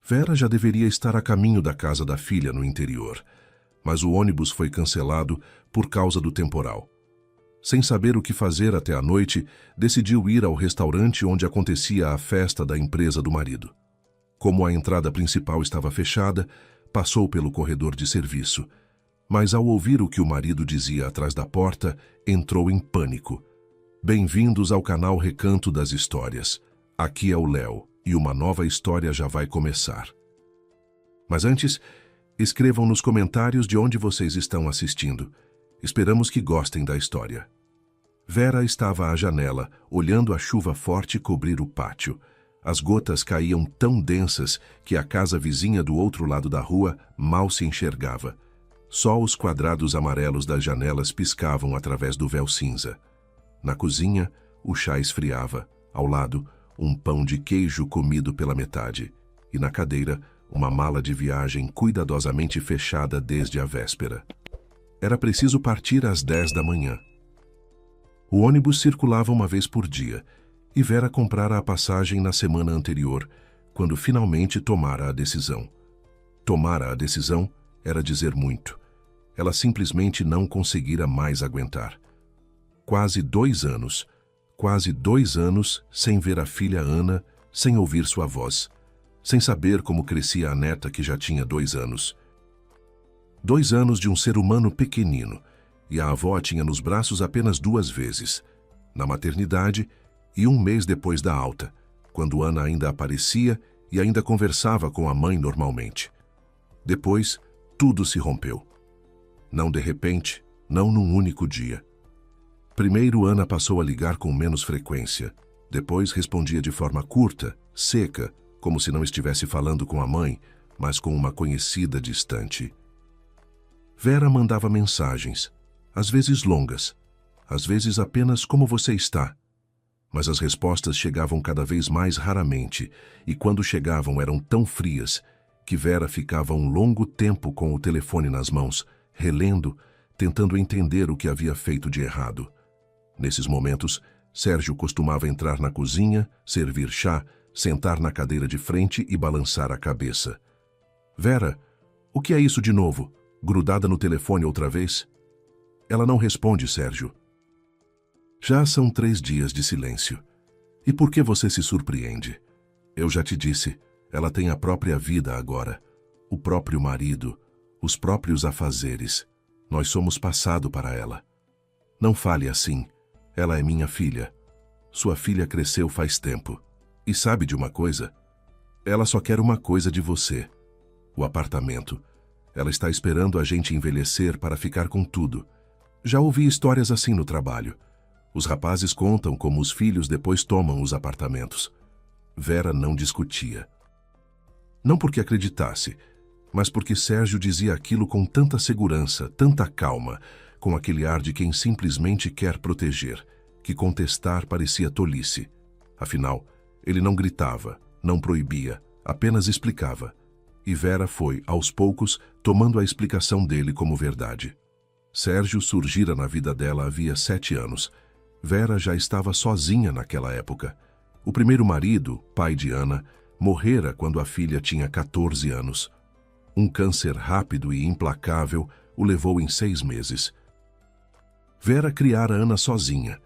Vera já deveria estar a caminho da casa da filha no interior, mas o ônibus foi cancelado por causa do temporal. Sem saber o que fazer até a noite, decidiu ir ao restaurante onde acontecia a festa da empresa do marido. Como a entrada principal estava fechada, passou pelo corredor de serviço, mas ao ouvir o que o marido dizia atrás da porta, entrou em pânico. Bem-vindos ao canal Recanto das Histórias. Aqui é o Léo e uma nova história já vai começar. Mas antes, escrevam nos comentários de onde vocês estão assistindo. Esperamos que gostem da história. Vera estava à janela, olhando a chuva forte cobrir o pátio. As gotas caíam tão densas que a casa vizinha do outro lado da rua mal se enxergava. Só os quadrados amarelos das janelas piscavam através do véu cinza. Na cozinha, o chá esfriava. Ao lado, um pão de queijo comido pela metade. E na cadeira, uma mala de viagem cuidadosamente fechada desde a véspera. Era preciso partir às 10 da manhã. O ônibus circulava uma vez por dia, e Vera comprara a passagem na semana anterior, quando finalmente tomara a decisão. Tomara a decisão era dizer muito. Ela simplesmente não conseguira mais aguentar. Quase 2 anos sem ver a filha Ana, sem ouvir sua voz, sem saber como crescia a neta que já tinha 2 anos. 2 anos de um ser humano pequenino, e a avó tinha nos braços apenas 2 vezes, na maternidade e 1 mês depois da alta, quando Ana ainda aparecia e ainda conversava com a mãe normalmente. Depois, tudo se rompeu. Não de repente, não num único dia. Primeiro, Ana passou a ligar com menos frequência. Depois, respondia de forma curta, seca, como se não estivesse falando com a mãe, mas com uma conhecida distante. Vera mandava mensagens, às vezes longas, às vezes apenas "como você está?". Mas as respostas chegavam cada vez mais raramente, e quando chegavam eram tão frias que Vera ficava um longo tempo com o telefone nas mãos, relendo, tentando entender o que havia feito de errado. Nesses momentos, Sérgio costumava entrar na cozinha, servir chá, sentar na cadeira de frente e balançar a cabeça. "Vera, o que é isso de novo? Grudada no telefone outra vez?" Ela não responde, Sérgio. Já são 3 dias de silêncio. E por que você se surpreende? Eu já te disse, ela tem a própria vida agora, o próprio marido, os próprios afazeres. Nós somos passado para ela. Não fale assim. Ela é minha filha. Sua filha cresceu faz tempo. E sabe de uma coisa? Ela só quer uma coisa de você: o apartamento. Ela está esperando a gente envelhecer para ficar com tudo. Já ouvi histórias assim no trabalho. Os rapazes contam como os filhos depois tomam os apartamentos. Vera não discutia. Não porque acreditasse, mas porque Sérgio dizia aquilo com tanta segurança, tanta calma, com aquele ar de quem simplesmente quer proteger, que contestar parecia tolice. Afinal, ele não gritava, não proibia, apenas explicava. E Vera foi, aos poucos, tomando a explicação dele como verdade. Sérgio surgira na vida dela havia 7 anos. Vera já estava sozinha naquela época. O primeiro marido, pai de Ana, morrera quando a filha tinha 14 anos. Um câncer rápido e implacável o levou em 6 meses. Vera criara Ana sozinha.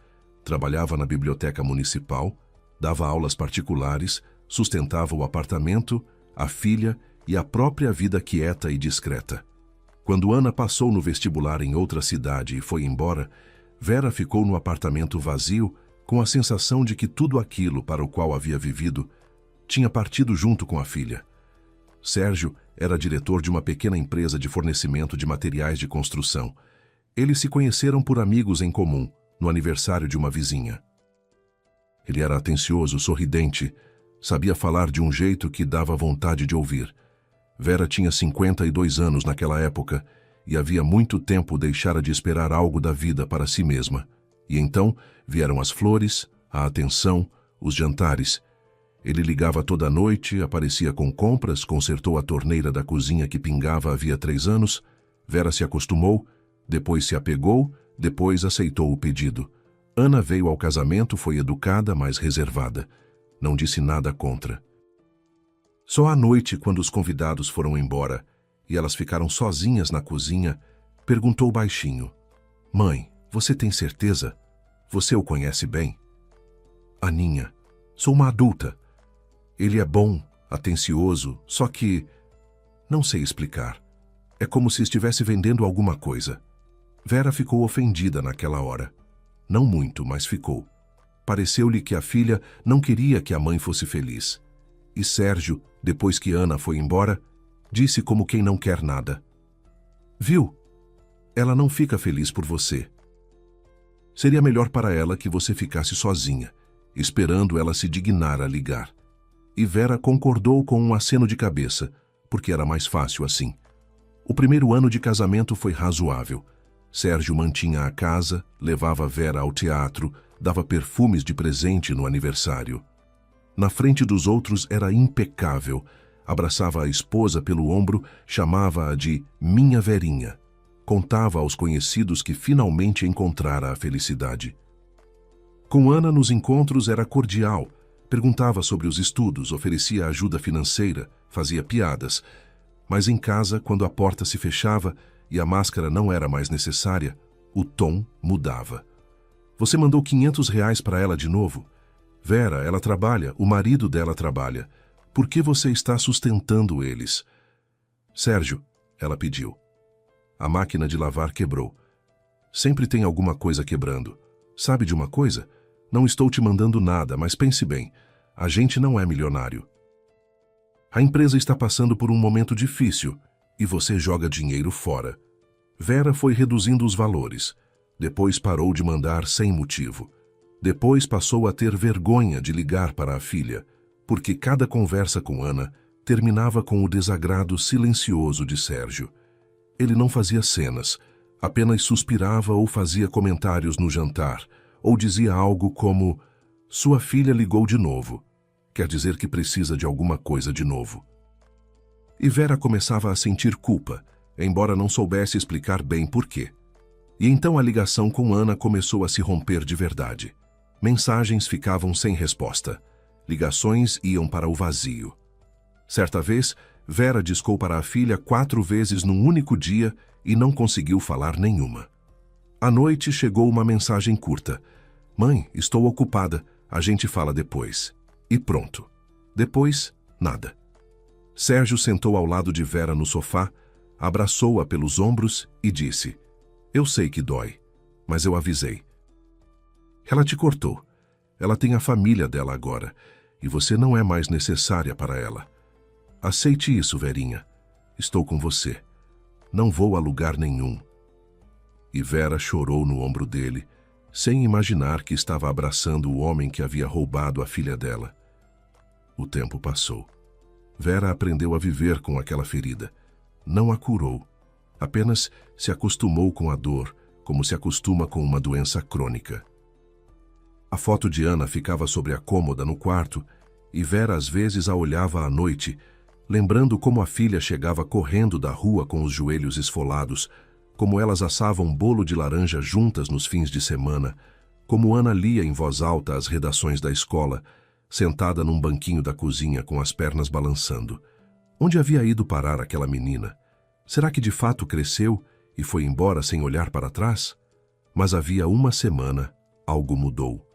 Trabalhava na biblioteca municipal, dava aulas particulares, sustentava o apartamento, a filha e a própria vida quieta e discreta. Quando Ana passou no vestibular em outra cidade e foi embora, Vera ficou no apartamento vazio com a sensação de que tudo aquilo para o qual havia vivido tinha partido junto com a filha. Sérgio era diretor de uma pequena empresa de fornecimento de materiais de construção. Eles se conheceram por amigos em comum, no aniversário de uma vizinha. Ele era atencioso, sorridente, sabia falar de um jeito que dava vontade de ouvir. Vera tinha 52 anos naquela época e havia muito tempo deixara de esperar algo da vida para si mesma. E então vieram as flores, a atenção, os jantares. Ele ligava toda noite, aparecia com compras, consertou a torneira da cozinha que pingava havia 3 anos. Vera se acostumou, depois se apegou, depois aceitou o pedido. Ana veio ao casamento, foi educada, mas reservada. Não disse nada contra. Só à noite, quando os convidados foram embora e elas ficaram sozinhas na cozinha, perguntou baixinho: Mãe, você tem certeza? Você o conhece bem? Aninha: Sou uma adulta. Ele é bom, atencioso, só que... Não sei explicar. É como se estivesse vendendo alguma coisa. Vera ficou ofendida naquela hora. Não muito, mas ficou. Pareceu-lhe que a filha não queria que a mãe fosse feliz. E Sérgio, depois que Ana foi embora, disse como quem não quer nada: Viu? Ela não fica feliz por você. Seria melhor para ela que você ficasse sozinha, esperando ela se dignar a ligar. E Vera concordou com um aceno de cabeça, porque era mais fácil assim. O primeiro ano de casamento foi razoável. Sérgio mantinha a casa, levava Vera ao teatro, dava perfumes de presente no aniversário. Na frente dos outros era impecável. Abraçava a esposa pelo ombro, chamava-a de minha Verinha. Contava aos conhecidos que finalmente encontrara a felicidade. Com Ana nos encontros era cordial. Perguntava sobre os estudos, oferecia ajuda financeira, fazia piadas. Mas em casa, quando a porta se fechava e a máscara não era mais necessária, o tom mudava. Você mandou R$ 500 para ela de novo? Vera, ela trabalha, o marido dela trabalha. Por que você está sustentando eles? Sérgio, ela pediu. A máquina de lavar quebrou. Sempre tem alguma coisa quebrando. Sabe de uma coisa? Não estou te mandando nada, mas pense bem. A gente não é milionário. A empresa está passando por um momento difícil e você joga dinheiro fora. Vera foi reduzindo os valores. Depois parou de mandar sem motivo. Depois passou a ter vergonha de ligar para a filha, porque cada conversa com Ana terminava com o desagrado silencioso de Sérgio. Ele não fazia cenas, apenas suspirava ou fazia comentários no jantar, ou dizia algo como: sua filha ligou de novo. Quer dizer que precisa de alguma coisa de novo. E Vera começava a sentir culpa, embora não soubesse explicar bem por quê. E então a ligação com Ana começou a se romper de verdade. Mensagens ficavam sem resposta. Ligações iam para o vazio. Certa vez, Vera discou para a filha 4 vezes num único dia e não conseguiu falar nenhuma. À noite chegou uma mensagem curta: Mãe, estou ocupada, a gente fala depois. E pronto. Depois, nada. Sérgio sentou ao lado de Vera no sofá, abraçou-a pelos ombros e disse: Eu sei que dói, mas eu avisei. Ela te cortou. Ela tem a família dela agora, e você não é mais necessária para ela. Aceite isso, Verinha. Estou com você. Não vou a lugar nenhum. E Vera chorou no ombro dele, sem imaginar que estava abraçando o homem que havia roubado a filha dela. O tempo passou. Vera aprendeu a viver com aquela ferida. Não a curou. Apenas se acostumou com a dor, como se acostuma com uma doença crônica. A foto de Ana ficava sobre a cômoda no quarto e Vera às vezes a olhava à noite, lembrando como a filha chegava correndo da rua com os joelhos esfolados, como elas assavam bolo de laranja juntas nos fins de semana, como Ana lia em voz alta as redações da escola, sentada num banquinho da cozinha com as pernas balançando. Onde havia ido parar aquela menina? Será que de fato cresceu e foi embora sem olhar para trás? Mas havia uma semana, algo mudou.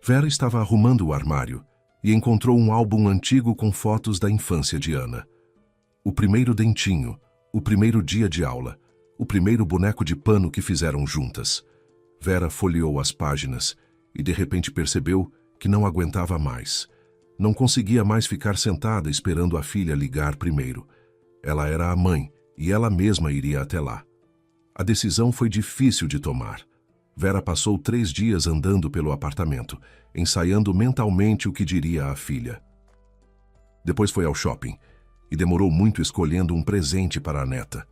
Vera estava arrumando o armário e encontrou um álbum antigo com fotos da infância de Ana. O primeiro dentinho, o primeiro dia de aula, o primeiro boneco de pano que fizeram juntas. Vera folheou as páginas e de repente percebeu que não aguentava mais. Não conseguia mais ficar sentada esperando a filha ligar primeiro. Ela era a mãe e ela mesma iria até lá. A decisão foi difícil de tomar. Vera passou 3 dias andando pelo apartamento, ensaiando mentalmente o que diria à filha. Depois foi ao shopping e demorou muito escolhendo um presente para a neta.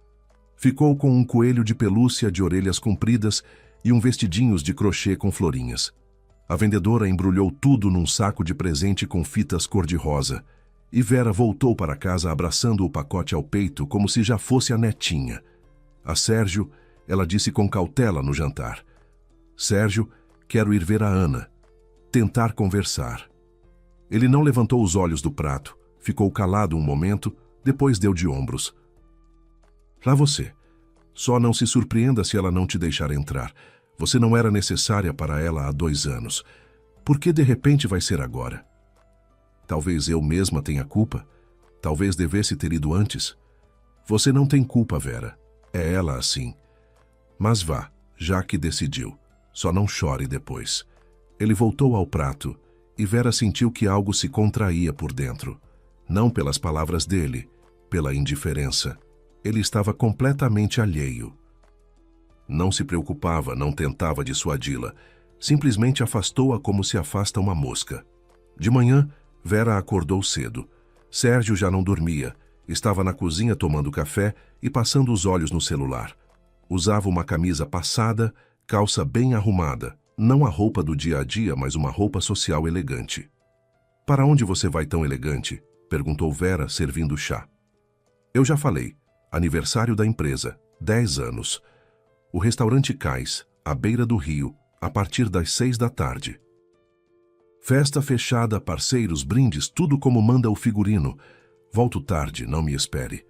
Ficou com um coelho de pelúcia de orelhas compridas e um vestidinhos de crochê com florinhas. A vendedora embrulhou tudo num saco de presente com fitas cor-de-rosa, e Vera voltou para casa abraçando o pacote ao peito como se já fosse a netinha. A Sérgio, ela disse com cautela no jantar: Sérgio, quero ir ver a Ana. Tentar conversar. Ele não levantou os olhos do prato, Ficou calado um momento, depois deu de ombros. Lá você. Só não se surpreenda se ela não te deixar entrar. Você não era necessária para ela há 2 anos. Por que de repente vai ser agora? Talvez eu mesma tenha culpa. Talvez devesse ter ido antes. Você não tem culpa, Vera. É ela assim. Mas vá, já que decidiu. Só não chore depois. Ele voltou ao prato e Vera sentiu que algo se contraía por dentro. Não pelas palavras dele, pela indiferença. Ele estava completamente alheio. Não se preocupava, não tentava dissuadi-la. Simplesmente afastou-a como se afasta uma mosca. De manhã, Vera acordou cedo. Sérgio já não dormia. Estava na cozinha tomando café e passando os olhos no celular. Usava uma camisa passada, calça bem arrumada. Não a roupa do dia a dia, mas uma roupa social elegante. "Para onde você vai tão elegante?" perguntou Vera, servindo chá. "Eu já falei. Aniversário da empresa. 10 anos. O restaurante Cais, à beira do rio, a partir das 6 da tarde. Festa fechada, parceiros, brindes, tudo como manda o figurino. Volto tarde, não me espere.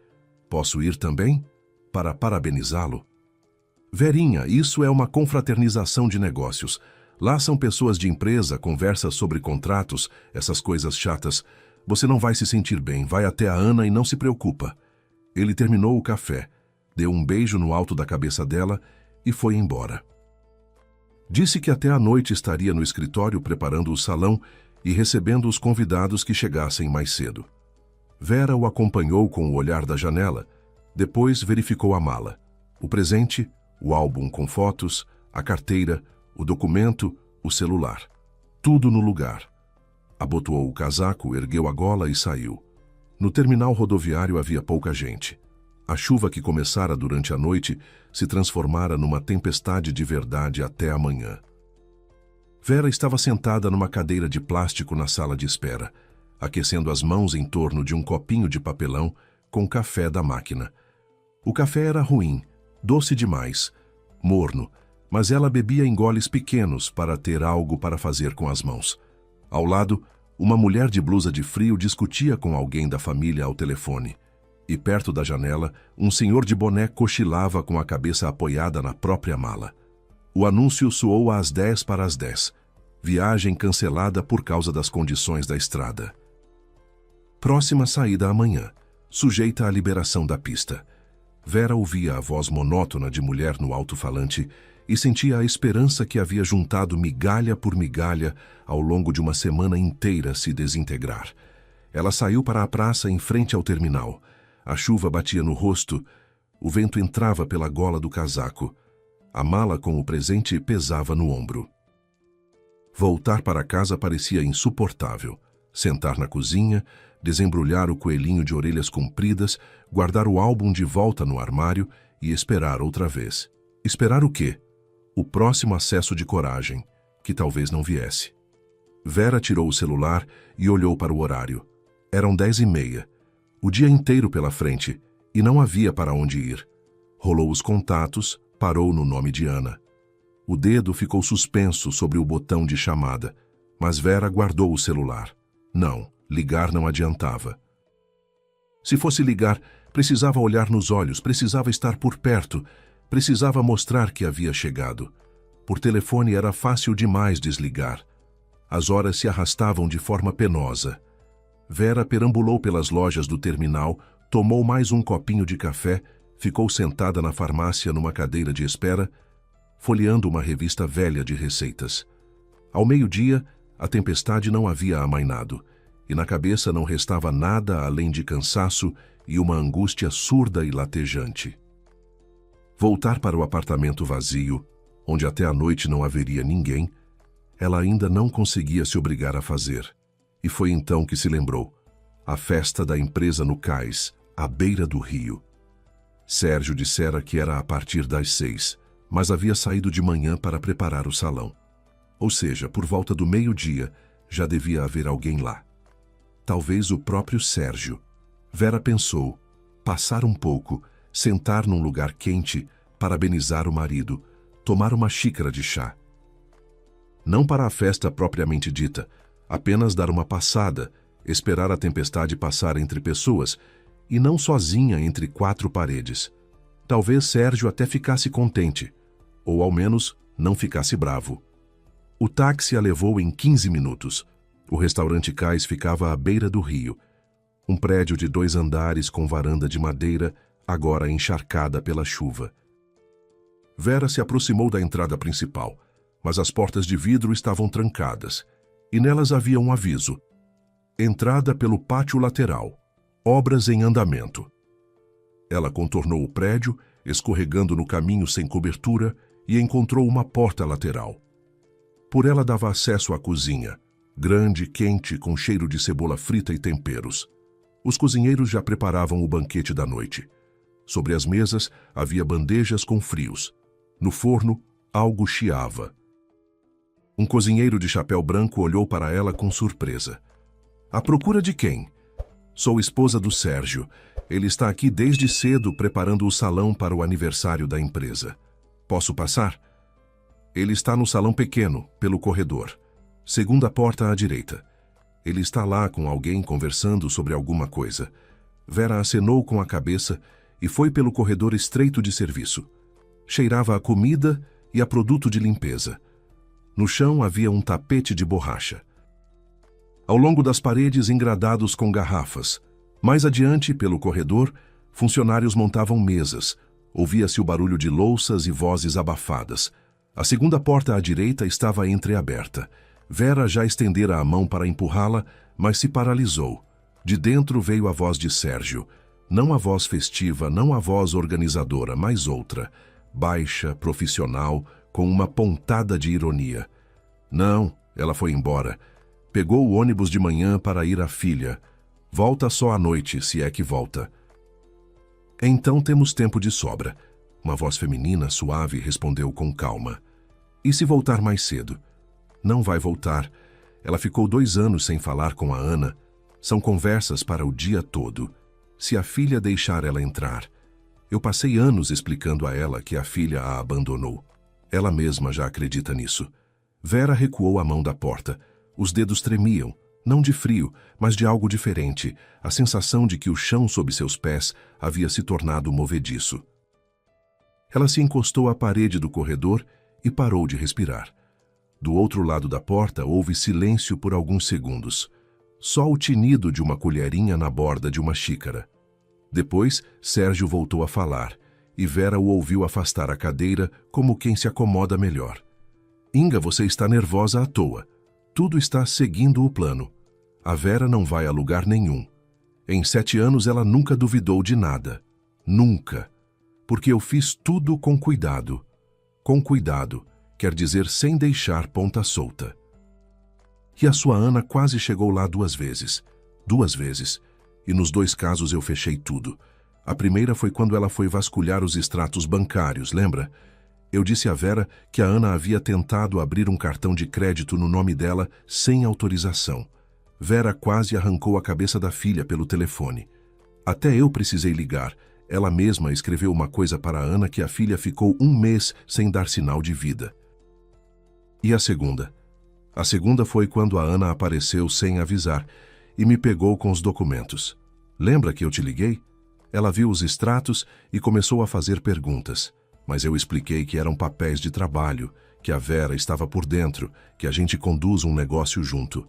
Posso ir também? Para parabenizá-lo?" "Verinha, isso é uma confraternização de negócios. Lá são pessoas de empresa, conversa sobre contratos, essas coisas chatas. Você não vai se sentir bem, vai até a Ana e não se preocupa." Ele terminou o café, deu um beijo no alto da cabeça dela e foi embora. Disse que até à noite estaria no escritório preparando o salão e recebendo os convidados que chegassem mais cedo. Vera o acompanhou com o olhar da janela, depois verificou a mala. O presente, o álbum com fotos, a carteira, o documento, o celular. Tudo no lugar. Abotoou o casaco, ergueu a gola e saiu. No terminal rodoviário havia pouca gente. A chuva que começara durante a noite se transformara numa tempestade de verdade até a manhã. Vera estava sentada numa cadeira de plástico na sala de espera, aquecendo as mãos em torno de um copinho de papelão com café da máquina. O café era ruim, doce demais, morno, mas ela bebia em goles pequenos para ter algo para fazer com as mãos. Ao lado, uma mulher de blusa de frio discutia com alguém da família ao telefone. E perto da janela, um senhor de boné cochilava com a cabeça apoiada na própria mala. O anúncio soou às 10 para as 10. Viagem cancelada por causa das condições da estrada. Próxima saída amanhã, sujeita à liberação da pista. Vera ouvia a voz monótona de mulher no alto-falante e sentia a esperança que havia juntado migalha por migalha ao longo de uma semana inteira se desintegrar. Ela saiu para a praça em frente ao terminal. A chuva batia no rosto, o vento entrava pela gola do casaco. A mala com o presente pesava no ombro. Voltar para casa parecia insuportável. Sentar na cozinha, desembrulhar o coelhinho de orelhas compridas, guardar o álbum de volta no armário e esperar outra vez. Esperar o quê? O próximo acesso de coragem, que talvez não viesse. Vera tirou o celular e olhou para o horário. Eram 10h30. O dia inteiro pela frente, e não havia para onde ir. Rolou os contatos, parou no nome de Ana. O dedo ficou suspenso sobre o botão de chamada, mas Vera guardou o celular. Não, ligar não adiantava. Se fosse ligar, precisava olhar nos olhos, precisava estar por perto, precisava mostrar que havia chegado. Por telefone era fácil demais desligar. As horas se arrastavam de forma penosa. Vera perambulou pelas lojas do terminal, tomou mais um copinho de café, ficou sentada na farmácia numa cadeira de espera, folheando uma revista velha de receitas. Ao meio-dia, a tempestade não havia amainado, e na cabeça não restava nada além de cansaço e uma angústia surda e latejante. Voltar para o apartamento vazio, onde até a noite não haveria ninguém, ela ainda não conseguia se obrigar a fazer. E foi então que se lembrou. A festa da empresa no cais, à beira do rio. Sérgio dissera que era a partir das 6, mas havia saído de manhã para preparar o salão. Ou seja, por volta do meio-dia, já devia haver alguém lá. Talvez o próprio Sérgio. Vera pensou, passar um pouco, sentar num lugar quente, parabenizar o marido, tomar uma xícara de chá. Não para a festa propriamente dita, apenas dar uma passada esperar a tempestade passar entre pessoas e não sozinha entre quatro paredes. Talvez Sérgio até ficasse contente, ou ao menos não ficasse bravo. O táxi a levou em 15 minutos. O restaurante Cais ficava à beira do rio. Um prédio de 2 andares com varanda de madeira, agora encharcada pela chuva. Vera se aproximou da entrada principal, mas as portas de vidro estavam trancadas, e nelas havia um aviso: entrada pelo pátio lateral, obras em andamento. Ela contornou o prédio, escorregando no caminho sem cobertura, e encontrou uma porta lateral. Por ela dava acesso à cozinha, grande, quente, com cheiro de cebola frita e temperos. Os cozinheiros já preparavam o banquete da noite. Sobre as mesas havia bandejas com frios. No forno, algo chiava. Um cozinheiro de chapéu branco olhou para ela com surpresa. À procura de quem? Sou esposa do Sérgio. Ele está aqui desde cedo preparando o salão para o aniversário da empresa. Posso passar? Ele está no salão pequeno, pelo corredor. Segunda porta à direita. Ele está lá com alguém conversando sobre alguma coisa. Vera acenou com a cabeça e foi pelo corredor estreito de serviço. Cheirava a comida e a produto de limpeza. No chão havia um tapete de borracha. Ao longo das paredes engradados com garrafas. Mais adiante, pelo corredor, funcionários montavam mesas. Ouvia-se o barulho de louças e vozes abafadas. A segunda porta à direita estava entreaberta. Vera já estendera a mão para empurrá-la, mas se paralisou. De dentro veio a voz de Sérgio. Não a voz festiva, não a voz organizadora, mas outra. Baixa, profissional, com uma pontada de ironia. Não, ela foi embora. Pegou o ônibus de manhã para ir à filha. Volta só à noite, se é que volta. Então temos tempo de sobra. Uma voz feminina, suave, respondeu com calma. E se voltar mais cedo? Não vai voltar. Ela ficou 2 anos sem falar com a Ana. São conversas para o dia todo. Se a filha deixar ela entrar. Eu passei anos explicando a ela que a filha a abandonou. Ela mesma já acredita nisso. Vera recuou a mão da porta. Os dedos tremiam, não de frio, mas de algo diferente, a sensação de que o chão sob seus pés havia se tornado movediço. Ela se encostou à parede do corredor e parou de respirar. Do outro lado da porta houve silêncio por alguns segundos. Só o tinido de uma colherinha na borda de uma xícara. Depois, Sérgio voltou a falar, e Vera o ouviu afastar a cadeira como quem se acomoda melhor. Inga, você está nervosa à toa. Tudo está seguindo o plano. A Vera não vai a lugar nenhum. Em 7 anos ela nunca duvidou de nada. Nunca. Porque eu fiz tudo com cuidado. Com cuidado, quer dizer sem deixar ponta solta. E a sua Ana quase chegou lá 2 vezes. 2 vezes. E nos 2 casos eu fechei tudo. A primeira foi quando ela foi vasculhar os extratos bancários, lembra? Eu disse a Vera que a Ana havia tentado abrir um cartão de crédito no nome dela sem autorização. Vera quase arrancou a cabeça da filha pelo telefone. Até eu precisei ligar. Ela mesma escreveu uma coisa para a Ana que a filha ficou 1 mês sem dar sinal de vida. E a segunda? A segunda foi quando a Ana apareceu sem avisar e me pegou com os documentos. Lembra que eu te liguei? Ela viu os extratos e começou a fazer perguntas. Mas eu expliquei que eram papéis de trabalho, que a Vera estava por dentro, que a gente conduz um negócio junto.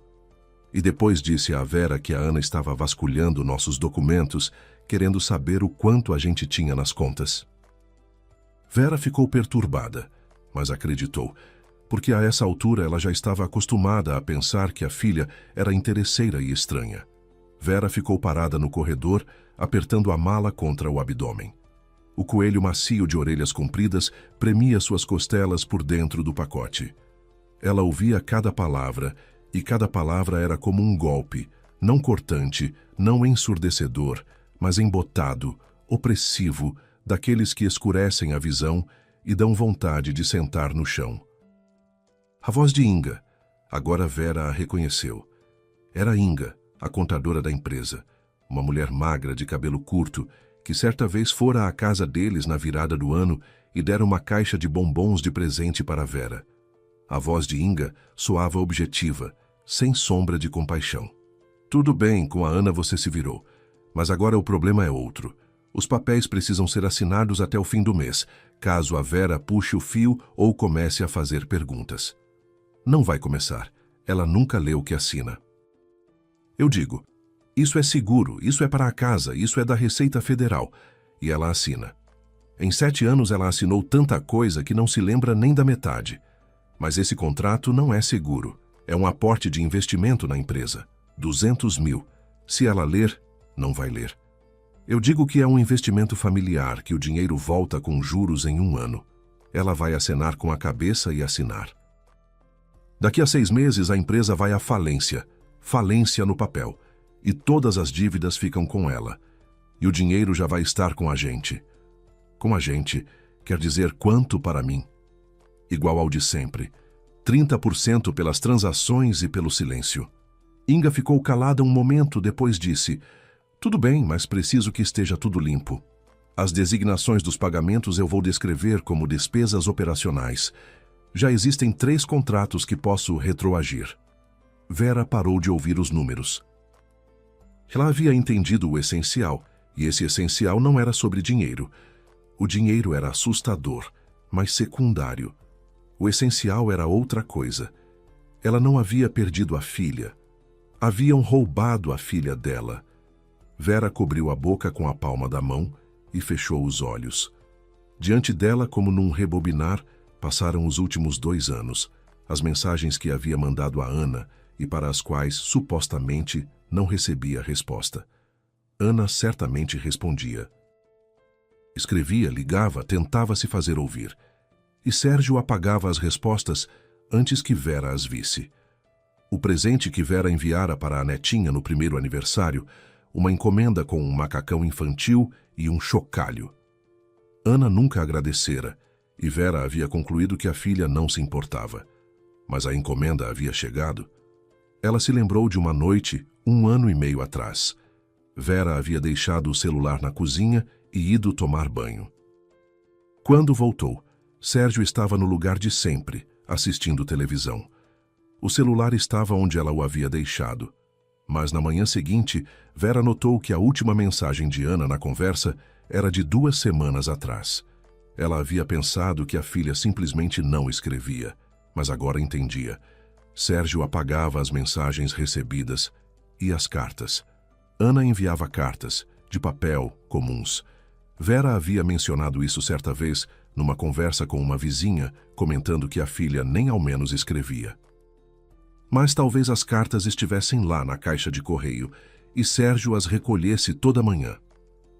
E depois disse à Vera que a Ana estava vasculhando nossos documentos, querendo saber o quanto a gente tinha nas contas. Vera ficou perturbada, mas acreditou, porque a essa altura ela já estava acostumada a pensar que a filha era interesseira e estranha. Vera ficou parada no corredor, apertando a mala contra o abdômen. O coelho macio de orelhas compridas premia suas costelas por dentro do pacote. Ela ouvia cada palavra, e cada palavra era como um golpe, não cortante, não ensurdecedor, mas embotado, opressivo, daqueles que escurecem a visão e dão vontade de sentar no chão. A voz de Inga. Agora Vera a reconheceu. Era Inga, a contadora da empresa, uma mulher magra de cabelo curto, que certa vez fora à casa deles na virada do ano e dera uma caixa de bombons de presente para Vera. A voz de Inga soava objetiva, sem sombra de compaixão. Tudo bem, com a Ana você se virou. Mas agora o problema é outro. Os papéis precisam ser assinados até o fim do mês, caso a Vera puxe o fio ou comece a fazer perguntas. Não vai começar. Ela nunca lê o que assina. Eu digo, isso é seguro, isso é para a casa, isso é da Receita Federal. E ela assina. Em 7 anos ela assinou tanta coisa que não se lembra nem da metade. Mas esse contrato não é seguro. É um aporte de investimento na empresa. 200 mil. Se ela ler, não vai ler. Eu digo que é um investimento familiar, que o dinheiro volta com juros em 1 ano. Ela vai acenar com a cabeça e assinar. Daqui a 6 meses a empresa vai à falência. Falência no papel. E todas as dívidas ficam com ela. E o dinheiro já vai estar com a gente. Com a gente, quer dizer quanto para mim? Igual ao de sempre. 30% pelas transações e pelo silêncio. Inga ficou calada um momento, depois disse, tudo bem, mas preciso que esteja tudo limpo. As designações dos pagamentos eu vou descrever como despesas operacionais. Já existem 3 contratos que posso retroagir. Vera parou de ouvir os números. Ela havia entendido o essencial, e esse essencial não era sobre dinheiro. O dinheiro era assustador, mas secundário. O essencial era outra coisa. Ela não havia perdido a filha. Haviam roubado a filha dela. Vera cobriu a boca com a palma da mão e fechou os olhos. Diante dela, como num rebobinar, passaram os últimos 2 anos, as mensagens que havia mandado a Ana e para as quais, supostamente, não recebia resposta. Ana certamente respondia. Escrevia, ligava, tentava se fazer ouvir. E Sérgio apagava as respostas antes que Vera as visse. O presente que Vera enviara para a netinha no primeiro aniversário, uma encomenda com um macacão infantil e um chocalho. Ana nunca agradecera, e Vera havia concluído que a filha não se importava. Mas a encomenda havia chegado. Ela se lembrou de uma noite, 1 ano e meio atrás. Vera havia deixado o celular na cozinha e ido tomar banho. Quando voltou, Sérgio estava no lugar de sempre, assistindo televisão. O celular estava onde ela o havia deixado. Mas na manhã seguinte, Vera notou que a última mensagem de Ana na conversa era de 2 semanas atrás. Ela havia pensado que a filha simplesmente não escrevia, mas agora entendia. Sérgio apagava as mensagens recebidas e as cartas. Ana enviava cartas, de papel, comuns. Vera havia mencionado isso certa vez, numa conversa com uma vizinha, comentando que a filha nem ao menos escrevia. Mas talvez as cartas estivessem lá na caixa de correio e Sérgio as recolhesse toda manhã.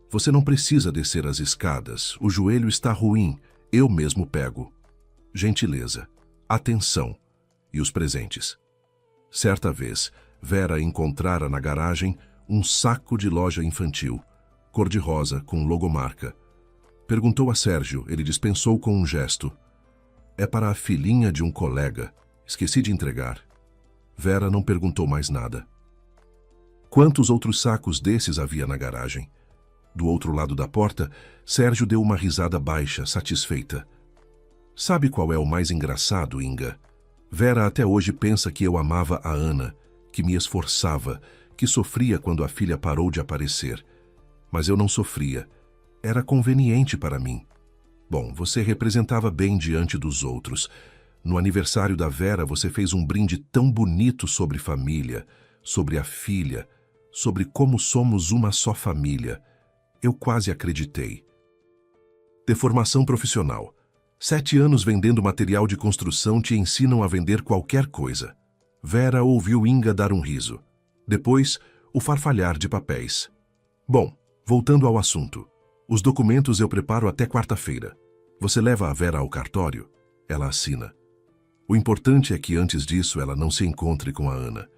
Você não precisa descer as escadas, o joelho está ruim, eu mesmo pego. Gentileza, atenção e os presentes. Certa vez, Vera encontrara na garagem um saco de loja infantil, cor-de-rosa, com logomarca. Perguntou a Sérgio, ele dispensou com um gesto. É para a filhinha de um colega, esqueci de entregar. Vera não perguntou mais nada. Quantos outros sacos desses havia na garagem? Do outro lado da porta, Sérgio deu uma risada baixa, satisfeita. Sabe qual é o mais engraçado, Inga? Vera até hoje pensa que eu amava a Ana, que me esforçava, que sofria quando a filha parou de aparecer. Mas eu não sofria. Era conveniente para mim. Bom, você representava bem diante dos outros. No aniversário da Vera, você fez um brinde tão bonito sobre família, sobre a filha, sobre como somos uma só família. Eu quase acreditei. Deformação profissional. 7 anos vendendo material de construção te ensinam a vender qualquer coisa. Vera ouviu Inga dar um riso. Depois, o farfalhar de papéis. Bom, voltando ao assunto. Os documentos eu preparo até quarta-feira. Você leva a Vera ao cartório? Ela assina. O importante é que antes disso ela não se encontre com a Ana.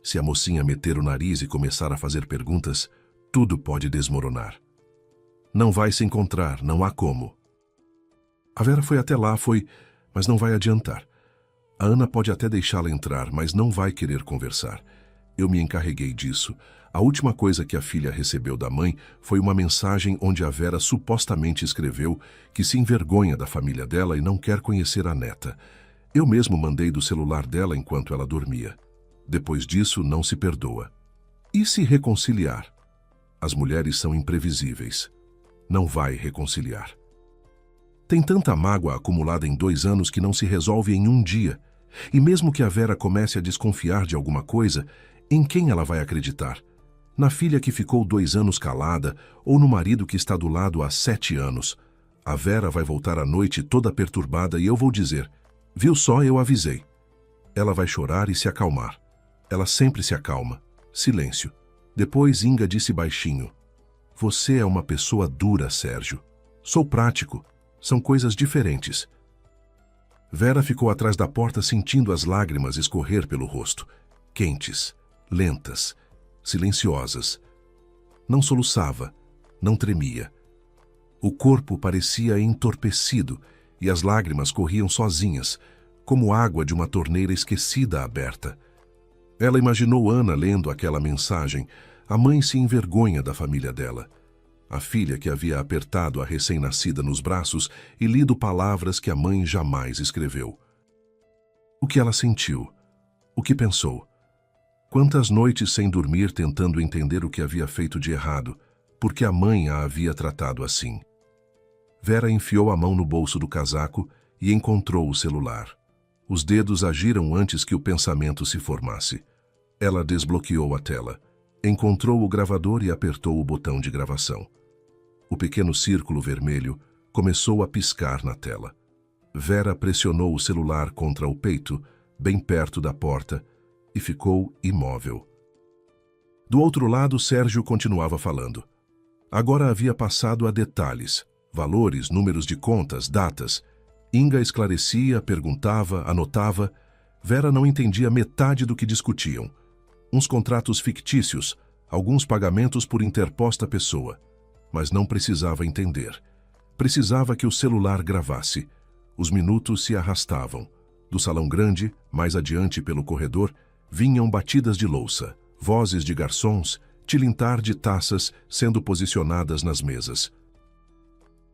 Se a mocinha meter o nariz e começar a fazer perguntas, tudo pode desmoronar. Não vai se encontrar, não há como. A Vera foi até lá, mas não vai adiantar. A Ana pode até deixá-la entrar, mas não vai querer conversar. Eu me encarreguei disso. A última coisa que a filha recebeu da mãe foi uma mensagem onde a Vera supostamente escreveu que se envergonha da família dela e não quer conhecer a neta. Eu mesmo mandei do celular dela enquanto ela dormia. Depois disso, não se perdoa. E se reconciliar? As mulheres são imprevisíveis. Não vai reconciliar. Tem tanta mágoa acumulada em 2 anos que não se resolve em um dia. E mesmo que a Vera comece a desconfiar de alguma coisa, em quem ela vai acreditar? Na filha que ficou 2 anos calada ou no marido que está do lado há 7 anos? A Vera vai voltar à noite toda perturbada e eu vou dizer: viu só, eu avisei. Ela vai chorar e se acalmar. Ela sempre se acalma. Silêncio. Depois Inga disse baixinho: você é uma pessoa dura, Sérgio. Sou prático. São coisas diferentes. Vera ficou atrás da porta sentindo as lágrimas escorrer pelo rosto. Quentes, lentas, silenciosas. Não soluçava, não tremia. O corpo parecia entorpecido e as lágrimas corriam sozinhas, como água de uma torneira esquecida aberta. Ela imaginou Ana lendo aquela mensagem. A mãe se envergonha da família dela. A filha que havia apertado a recém-nascida nos braços e lido palavras que a mãe jamais escreveu. O que ela sentiu? O que pensou? Quantas noites sem dormir tentando entender o que havia feito de errado, porque a mãe a havia tratado assim. Vera enfiou a mão no bolso do casaco e encontrou o celular. Os dedos agiram antes que o pensamento se formasse. Ela desbloqueou a tela, encontrou o gravador e apertou o botão de gravação. O pequeno círculo vermelho começou a piscar na tela. Vera pressionou o celular contra o peito, bem perto da porta, e ficou imóvel. Do outro lado, Sérgio continuava falando. Agora havia passado a detalhes, valores, números de contas, datas. Inga esclarecia, perguntava, anotava. Vera não entendia metade do que discutiam. Uns contratos fictícios, alguns pagamentos por interposta pessoa. Mas não precisava entender. Precisava que o celular gravasse. Os minutos se arrastavam. Do salão grande, mais adiante pelo corredor, vinham batidas de louça, vozes de garçons, tilintar de taças sendo posicionadas nas mesas.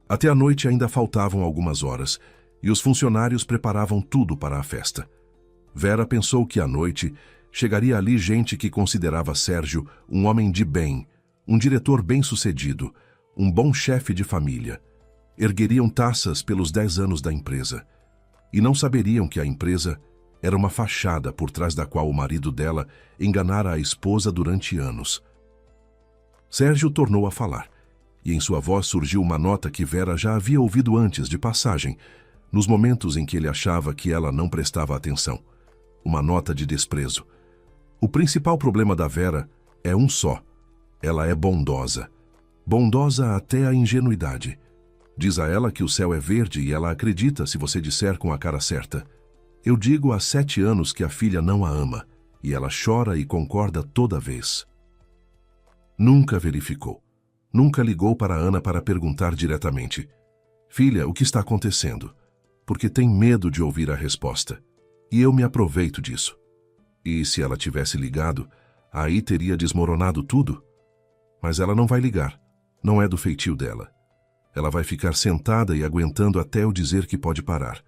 Até a noite ainda faltavam algumas horas, e os funcionários preparavam tudo para a festa. Vera pensou que à noite chegaria ali gente que considerava Sérgio um homem de bem, um diretor bem-sucedido, um bom chefe de família. Ergueriam taças pelos 10 anos da empresa. E não saberiam que a empresa era uma fachada por trás da qual o marido dela enganara a esposa durante anos. Sérgio tornou a falar, e em sua voz surgiu uma nota que Vera já havia ouvido antes de passagem, nos momentos em que ele achava que ela não prestava atenção. Uma nota de desprezo. O principal problema da Vera é um só. Ela é bondosa. Bondosa até a ingenuidade. Diz a ela que o céu é verde e ela acredita se você disser com a cara certa. Eu digo há 7 anos que a filha não a ama, e ela chora e concorda toda vez. Nunca verificou. Nunca ligou para Ana para perguntar diretamente: filha, o que está acontecendo? Porque tem medo de ouvir a resposta. E eu me aproveito disso. E se ela tivesse ligado, aí teria desmoronado tudo? Mas ela não vai ligar. Não é do feitio dela. Ela vai ficar sentada e aguentando até eu dizer que pode parar.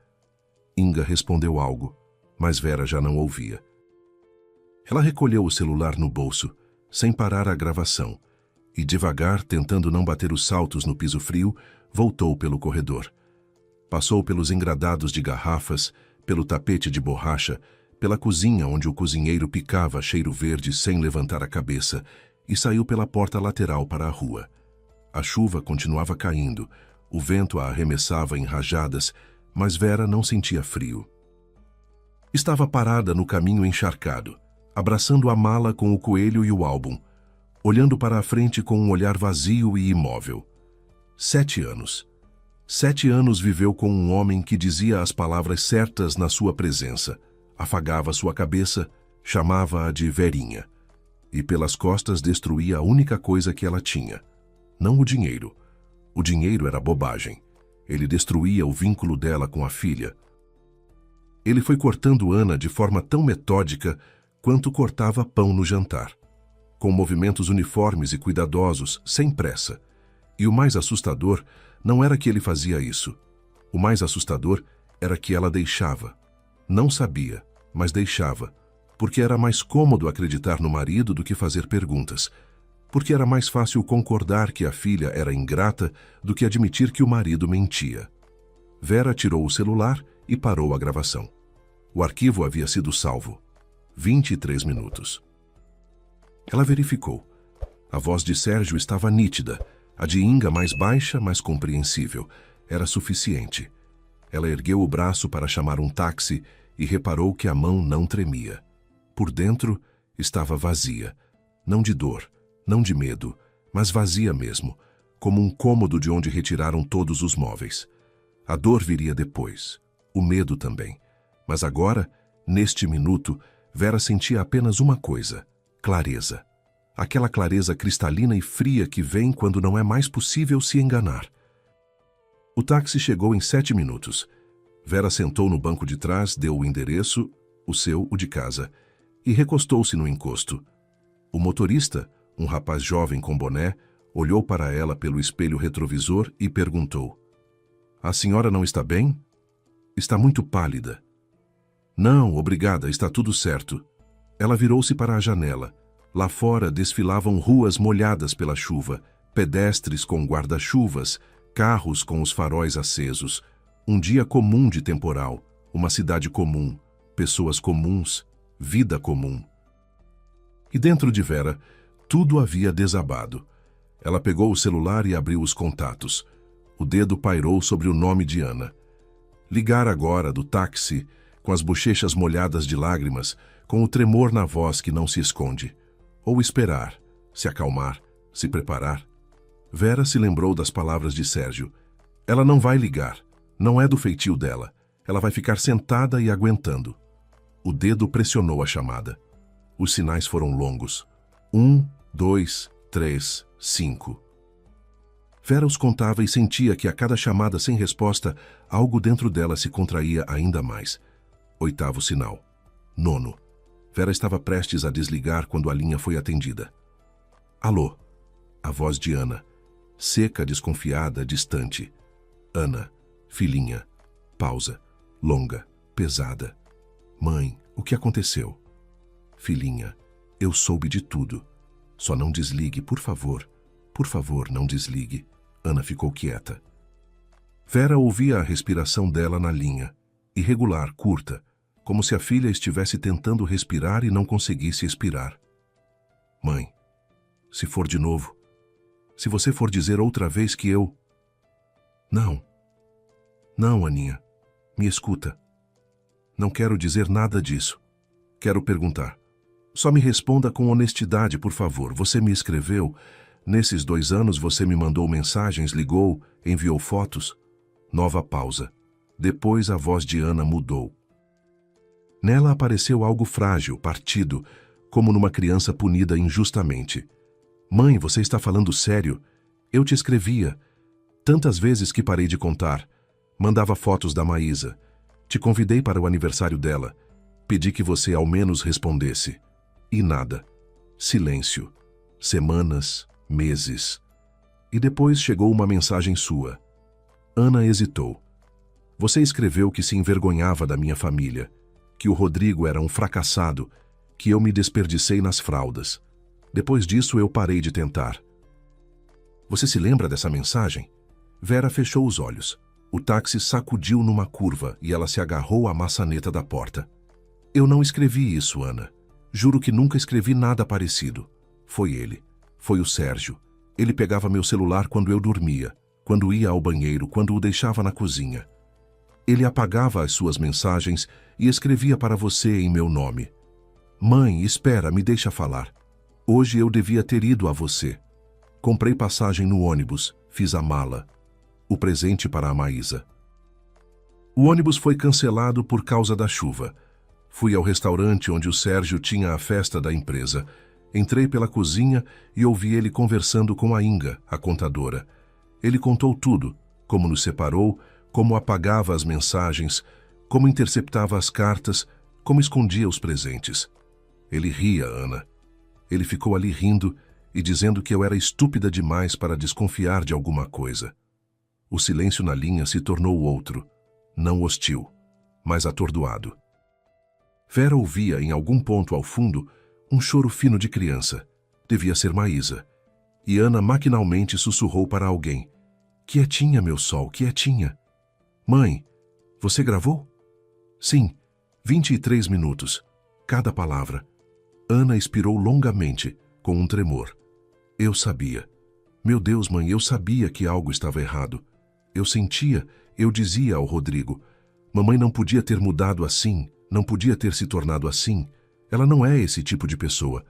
Inga respondeu algo, mas Vera já não ouvia. Ela recolheu o celular no bolso, sem parar a gravação, e devagar, tentando não bater os saltos no piso frio, voltou pelo corredor. Passou pelos engradados de garrafas, pelo tapete de borracha, pela cozinha onde o cozinheiro picava cheiro verde sem levantar a cabeça, e saiu pela porta lateral para a rua. A chuva continuava caindo, o vento a arremessava em rajadas, mas Vera não sentia frio. Estava parada no caminho encharcado, abraçando a mala com o coelho e o álbum, olhando para a frente com um olhar vazio e imóvel. 7 anos. 7 anos viveu com um homem que dizia as palavras certas na sua presença, afagava sua cabeça, chamava-a de Verinha, e pelas costas destruía a única coisa que ela tinha. Não o dinheiro. O dinheiro era bobagem. Ele destruía o vínculo dela com a filha. Ele foi cortando Ana de forma tão metódica quanto cortava pão no jantar, com movimentos uniformes e cuidadosos, sem pressa. E o mais assustador não era que ele fazia isso. O mais assustador era que ela deixava. Não sabia, mas deixava. porque era mais cômodo acreditar no marido do que fazer perguntas, porque era mais fácil concordar que a filha era ingrata do que admitir que o marido mentia. Vera tirou o celular e parou a gravação. O arquivo havia sido salvo. 23 minutos. Ela verificou. A voz de Sérgio estava nítida, a de Inga mais baixa, mas compreensível. Era suficiente. Ela ergueu o braço para chamar um táxi e reparou que a mão não tremia. Por dentro, estava vazia. Não de dor, não de medo, mas vazia mesmo, como um cômodo de onde retiraram todos os móveis. A dor viria depois, o medo também. Mas agora, neste minuto, Vera sentia apenas uma coisa: clareza. Aquela clareza cristalina e fria que vem quando não é mais possível se enganar. O táxi chegou em 7 minutos. Vera sentou no banco de trás, deu o endereço, o seu, o de casa, e recostou-se no encosto. O motorista, um rapaz jovem com boné, olhou para ela pelo espelho retrovisor e perguntou: "A senhora não está bem? Está muito pálida." "Não, obrigada, está tudo certo." Ela virou-se para a janela. Lá fora desfilavam ruas molhadas pela chuva, pedestres com guarda-chuvas, carros com os faróis acesos. Um dia comum de temporal, uma cidade comum, pessoas comuns, vida comum. E dentro de Vera, tudo havia desabado. Ela pegou o celular e abriu os contatos. O dedo pairou sobre o nome de Ana. Ligar agora do táxi, com as bochechas molhadas de lágrimas, com o tremor na voz que não se esconde. Ou esperar, se acalmar, se preparar. Vera se lembrou das palavras de Sérgio. Ela não vai ligar, não é do feitio dela. Ela vai ficar sentada e aguentando. O dedo pressionou a chamada. Os sinais foram longos. 1, 2, 3, 5. Vera os contava e sentia que a cada chamada sem resposta, algo dentro dela se contraía ainda mais. 8º sinal. 9. Vera estava prestes a desligar quando a linha foi atendida. "Alô?" A voz de Ana. Seca, desconfiada, distante. "Ana, filhinha." Pausa. Longa, pesada. "Mãe, o que aconteceu?" "Filhinha, eu soube de tudo. Só não desligue, por favor. Por favor, não desligue." Ana ficou quieta. Vera ouvia a respiração dela na linha, irregular, curta, como se a filha estivesse tentando respirar e não conseguisse expirar. "Mãe, se for de novo, se você for dizer outra vez que eu..." "Não. Não, Aninha. Me escuta. Não quero dizer nada disso. Quero perguntar. Só me responda com honestidade, por favor. Você me escreveu? Nesses 2 anos você me mandou mensagens, ligou, enviou fotos?" Nova pausa. Depois a voz de Ana mudou. Nela apareceu algo frágil, partido, como numa criança punida injustamente. "Mãe, você está falando sério? Eu te escrevia. Tantas vezes que parei de contar. Mandava fotos da Maísa. Te convidei para o aniversário dela. Pedi que você ao menos respondesse. E nada. Silêncio. Semanas, meses. E depois chegou uma mensagem sua." Ana hesitou. "Você escreveu que se envergonhava da minha família, que o Rodrigo era um fracassado, que eu me desperdicei nas fraldas. Depois disso eu parei de tentar." "Você se lembra dessa mensagem?" Vera fechou os olhos. O táxi sacudiu numa curva e ela se agarrou à maçaneta da porta. "Eu não escrevi isso, Ana. Juro que nunca escrevi nada parecido. Foi ele. Foi o Sérgio. Ele pegava meu celular quando eu dormia, quando ia ao banheiro, quando o deixava na cozinha. Ele apagava as suas mensagens e escrevia para você em meu nome. Mãe, espera, me deixa falar. Hoje eu devia ter ido a você. Comprei passagem no ônibus, fiz a mala. O presente para a Maísa. O ônibus foi cancelado por causa da chuva. Fui ao restaurante onde o Sérgio tinha a festa da empresa. Entrei pela cozinha e ouvi ele conversando com a Inga, a contadora. Ele contou tudo, como nos separou, como apagava as mensagens, como interceptava as cartas, como escondia os presentes. Ele ria, Ana. Ele ficou ali rindo e dizendo que eu era estúpida demais para desconfiar de alguma coisa. O silêncio na linha se tornou outro, não hostil, mas atordoado. Vera ouvia, em algum ponto ao fundo, um choro fino de criança. Devia ser Maísa. E Ana maquinalmente sussurrou para alguém. Quietinha, meu sol, quietinha. Mãe, você gravou? Sim, 23 minutos. Cada palavra. Ana expirou longamente, com um tremor. Eu sabia. Meu Deus, mãe, eu sabia que algo estava errado. Eu sentia, eu dizia ao Rodrigo. Mamãe não podia ter mudado assim, não podia ter se tornado assim. Ela não é esse tipo de pessoa.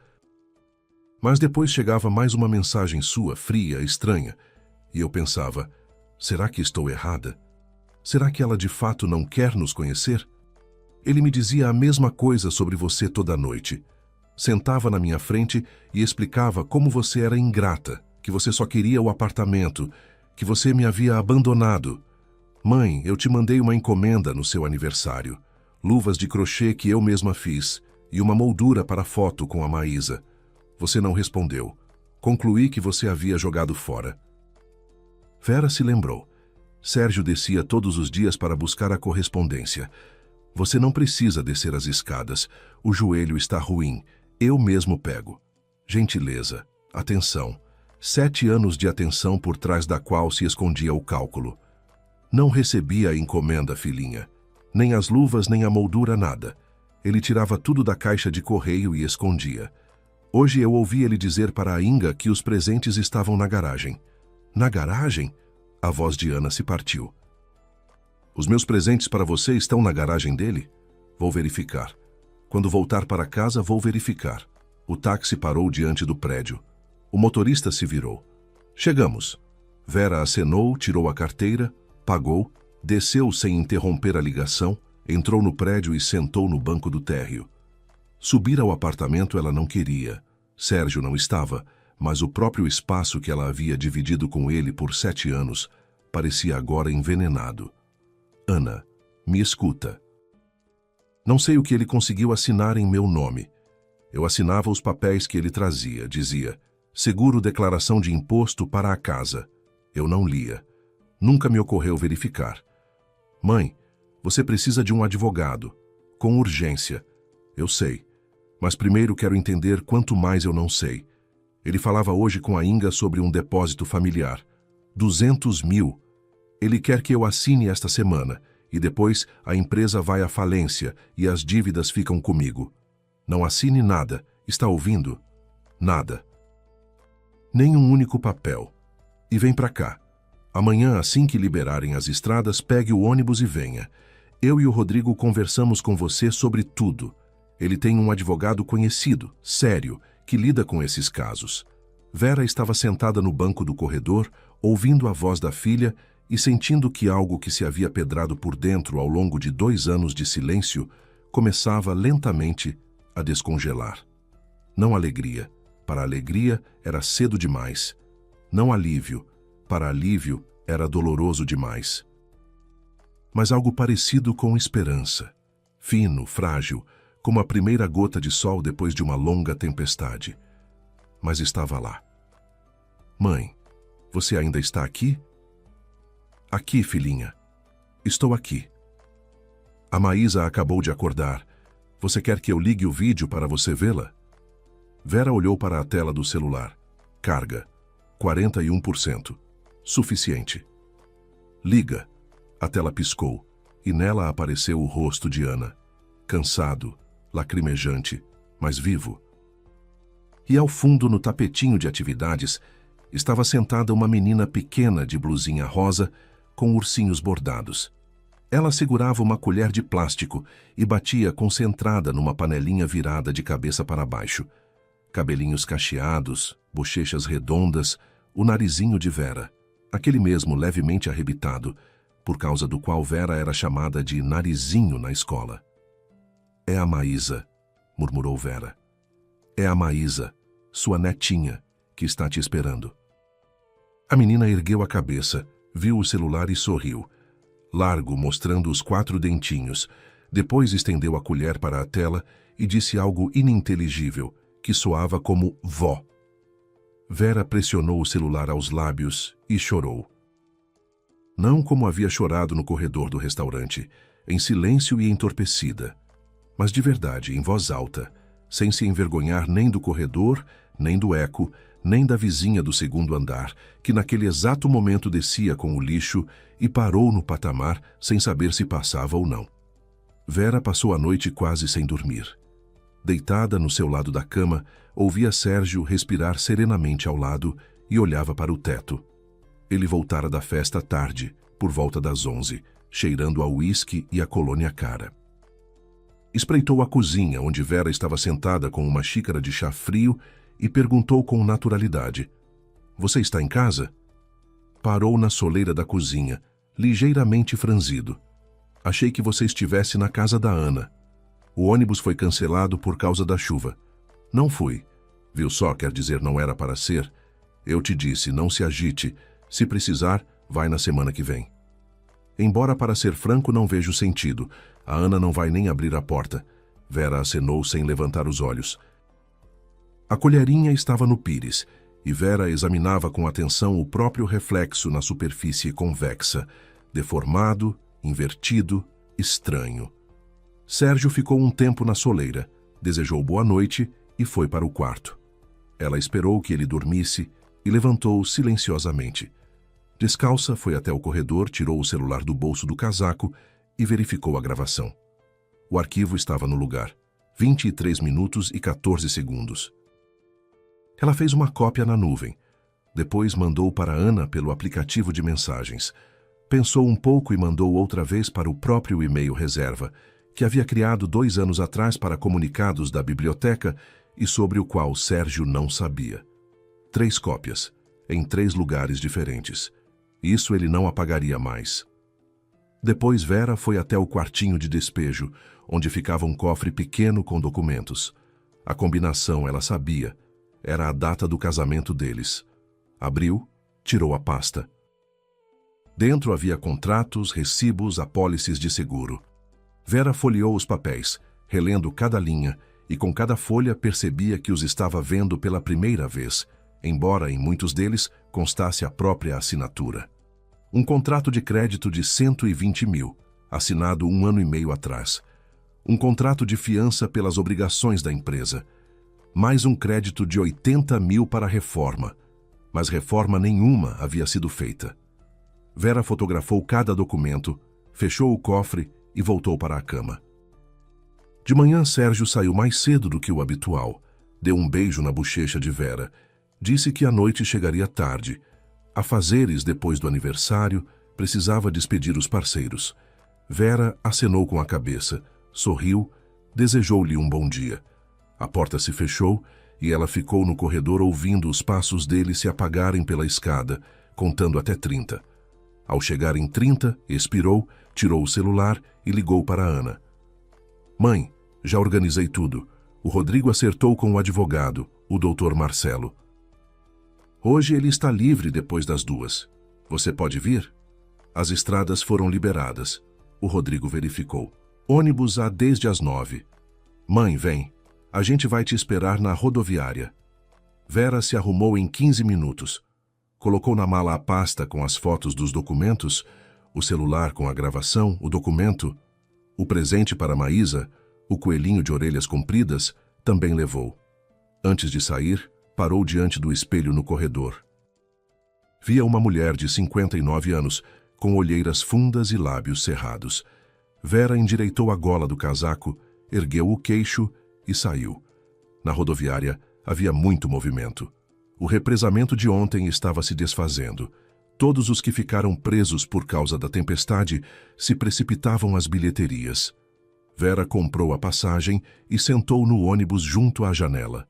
Mas depois chegava mais uma mensagem sua, fria, estranha. E eu pensava, será que estou errada? Será que ela de fato não quer nos conhecer? Ele me dizia a mesma coisa sobre você toda noite. Sentava na minha frente e explicava como você era ingrata, que você só queria o apartamento, que você me havia abandonado. Mãe, eu te mandei uma encomenda no seu aniversário. Luvas de crochê que eu mesma fiz e uma moldura para foto com a Maísa. Você não respondeu. Concluí que você havia jogado fora. Vera se lembrou. Sérgio descia todos os dias para buscar a correspondência. Você não precisa descer as escadas. O joelho está ruim. Eu mesmo pego. Gentileza. Atenção. 7 anos de atenção por trás da qual se escondia o cálculo. Não recebia a encomenda, filhinha. Nem as luvas, nem a moldura, nada. Ele tirava tudo da caixa de correio e escondia. Hoje eu ouvi ele dizer para a Inga que os presentes estavam na garagem. Na garagem? A voz de Ana se partiu. Os meus presentes para você estão na garagem dele? Vou verificar. Quando voltar para casa, vou verificar. O táxi parou diante do prédio. O motorista se virou. Chegamos. Vera acenou, tirou a carteira, pagou, desceu sem interromper a ligação, entrou no prédio e sentou no banco do térreo. Subir ao apartamento ela não queria. Sérgio não estava, mas o próprio espaço que ela havia dividido com ele por 7 anos parecia agora envenenado. Ana, me escuta. Não sei o que ele conseguiu assinar em meu nome. Eu assinava os papéis que ele trazia, dizia, seguro declaração de imposto para a casa. Eu não lia. Nunca me ocorreu verificar. Mãe, você precisa de um advogado. Com urgência. Eu sei. Mas primeiro quero entender quanto mais eu não sei. Ele falava hoje com a Inga sobre um depósito familiar. 200 mil. Ele quer que eu assine esta semana, e depois a empresa vai à falência e as dívidas ficam comigo. Não assine nada, está ouvindo? Nada. Nem um único papel. E vem pra cá. Amanhã, assim que liberarem as estradas, pegue o ônibus e venha. Eu e o Rodrigo conversamos com você sobre tudo. Ele tem um advogado conhecido, sério, que lida com esses casos. Vera estava sentada no banco do corredor, ouvindo a voz da filha e sentindo que algo que se havia pedrado por dentro ao longo de 2 anos de silêncio começava lentamente a descongelar. Não alegria. Para alegria era cedo demais. Não alívio. Para alívio era doloroso demais. Mas algo parecido com esperança. Fino, frágil, como a primeira gota de sol depois de uma longa tempestade. Mas estava lá. Mãe, você ainda está aqui? Aqui, filhinha. Estou aqui. A Maísa acabou de acordar. Você quer que eu ligue o vídeo para você vê-la? Vera olhou para a tela do celular. Carga. 41%. Suficiente. Liga. A tela piscou, e nela apareceu o rosto de Ana. Cansado, lacrimejante, mas vivo. E ao fundo, no tapetinho de atividades, estava sentada uma menina pequena de blusinha rosa com ursinhos bordados. Ela segurava uma colher de plástico e batia concentrada numa panelinha virada de cabeça para baixo. Cabelinhos cacheados, bochechas redondas, o narizinho de Vera, aquele mesmo levemente arrebitado, por causa do qual Vera era chamada de narizinho na escola. É a Maísa, murmurou Vera. É a Maísa, sua netinha, que está te esperando. A menina ergueu a cabeça, viu o celular e sorriu. Largo, mostrando os 4 dentinhos. Depois estendeu a colher para a tela e disse algo ininteligível, que soava como vó. Vera pressionou o celular aos lábios e chorou. Não como havia chorado no corredor do restaurante, em silêncio e entorpecida, mas de verdade, em voz alta, sem se envergonhar nem do corredor, nem do eco, nem da vizinha do segundo andar, que naquele exato momento descia com o lixo e parou no patamar sem saber se passava ou não. Vera passou a noite quase sem dormir. Deitada no seu lado da cama, ouvia Sérgio respirar serenamente ao lado e olhava para o teto. Ele voltara da festa tarde, por volta das 11, cheirando a uísque e a colônia cara. Espreitou a cozinha, onde Vera estava sentada com uma xícara de chá frio, e perguntou com naturalidade: "Você está em casa?" Parou na soleira da cozinha, ligeiramente franzido. "Achei que você estivesse na casa da Ana. O ônibus foi cancelado por causa da chuva." "Não fui. Viu só, quer dizer, não era para ser. Eu te disse, não se agite. Se precisar, vai na semana que vem." "Embora, para ser franco, não vejo sentido. A Ana não vai nem abrir a porta." Vera acenou sem levantar os olhos. A colherinha estava no pires, e Vera examinava com atenção o próprio reflexo na superfície convexa, deformado, invertido, estranho. Sérgio ficou um tempo na soleira, desejou boa noite e foi para o quarto. Ela esperou que ele dormisse e levantou silenciosamente. Descalça, foi até o corredor, tirou o celular do bolso do casaco e verificou a gravação. O arquivo estava no lugar, 23 minutos e 14 segundos. Ela fez uma cópia na nuvem. Depois mandou para Ana pelo aplicativo de mensagens. Pensou um pouco e mandou outra vez para o próprio e-mail reserva, que havia criado 2 anos atrás para comunicados da biblioteca e sobre o qual Sérgio não sabia. 3 cópias, em 3 lugares diferentes. Isso ele não apagaria mais. Depois Vera foi até o quartinho de despejo, onde ficava um cofre pequeno com documentos. A combinação ela sabia. Era a data do casamento deles. Abriu, tirou a pasta. Dentro havia contratos, recibos, apólices de seguro. Vera folheou os papéis, relendo cada linha, e com cada folha percebia que os estava vendo pela primeira vez, embora em muitos deles constasse a própria assinatura. Um contrato de crédito de 120 mil, assinado 1 ano e meio atrás. Um contrato de fiança pelas obrigações da empresa. Mais um crédito de 80 mil para a reforma, mas reforma nenhuma havia sido feita. Vera fotografou cada documento, fechou o cofre e voltou para a cama. De manhã, Sérgio saiu mais cedo do que o habitual. Deu um beijo na bochecha de Vera. Disse que a noite chegaria tarde. Afazeres depois do aniversário, precisava despedir os parceiros. Vera acenou com a cabeça, sorriu, desejou-lhe um bom dia. A porta se fechou e ela ficou no corredor ouvindo os passos dele se apagarem pela escada, contando até 30. Ao chegar em 30, expirou, tirou o celular e ligou para Ana. "Mãe, já organizei tudo. O Rodrigo acertou com o advogado, o Dr. Marcelo. Hoje ele está livre depois das 2. Você pode vir?" As estradas foram liberadas. O Rodrigo verificou. "Ônibus há desde as 9. Mãe, vem. A gente vai te esperar na rodoviária." Vera se arrumou em 15 minutos. Colocou na mala a pasta com as fotos dos documentos, o celular com a gravação, o documento, o presente para Maísa, o coelhinho de orelhas compridas, também levou. Antes de sair, parou diante do espelho no corredor. Via uma mulher de 59 anos, com olheiras fundas e lábios cerrados. Vera endireitou a gola do casaco, ergueu o queixo e saiu. Na rodoviária havia muito movimento. O represamento de ontem estava se desfazendo. Todos os que ficaram presos por causa da tempestade se precipitavam às bilheterias. Vera comprou a passagem e sentou no ônibus junto à janela.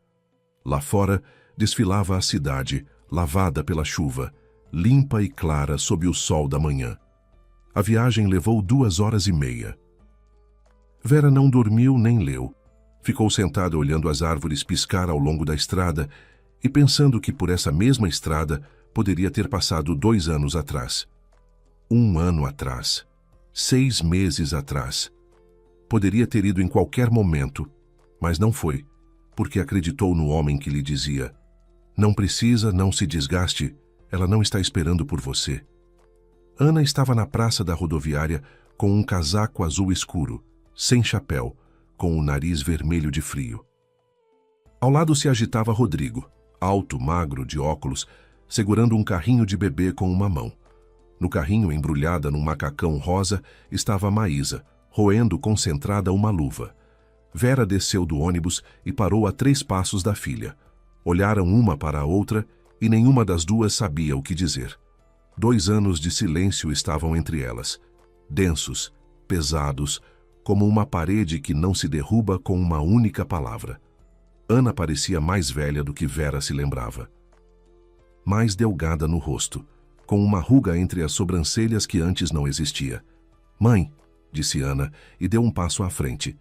Lá fora desfilava a cidade, lavada pela chuva, limpa e clara sob o sol da manhã. A viagem levou 2 horas e meia. Vera não dormiu nem leu. Ficou sentada olhando as árvores piscar ao longo da estrada e pensando que por essa mesma estrada poderia ter passado 2 anos atrás. 1 ano atrás. 6 meses atrás. Poderia ter ido em qualquer momento, mas não foi, porque acreditou no homem que lhe dizia: "Não precisa, não se desgaste, ela não está esperando por você." Ana estava na praça da rodoviária com um casaco azul escuro, sem chapéu, com o nariz vermelho de frio. Ao lado se agitava Rodrigo, alto, magro, de óculos, segurando um carrinho de bebê com uma mão. No carrinho, embrulhada num macacão rosa, estava Maísa, roendo concentrada uma luva. Vera desceu do ônibus e parou a 3 passos da filha. Olharam uma para a outra e nenhuma das duas sabia o que dizer. 2 anos de silêncio estavam entre elas, densos, pesados, como uma parede que não se derruba com uma única palavra. Ana parecia mais velha do que Vera se lembrava. Mais delgada no rosto, com uma ruga entre as sobrancelhas que antes não existia. "Mãe", disse Ana e deu um passo à frente.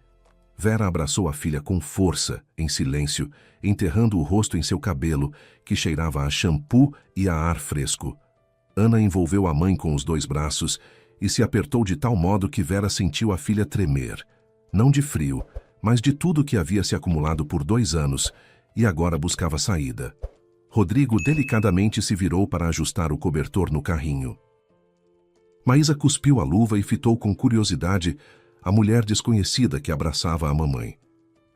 Vera abraçou a filha com força, em silêncio, enterrando o rosto em seu cabelo, que cheirava a shampoo e a ar fresco. Ana envolveu a mãe com os 2 braços e se apertou de tal modo que Vera sentiu a filha tremer, não de frio, mas de tudo que havia se acumulado por 2 anos, e agora buscava saída. Rodrigo delicadamente se virou para ajustar o cobertor no carrinho. Maísa cuspiu a luva e fitou com curiosidade a mulher desconhecida que abraçava a mamãe.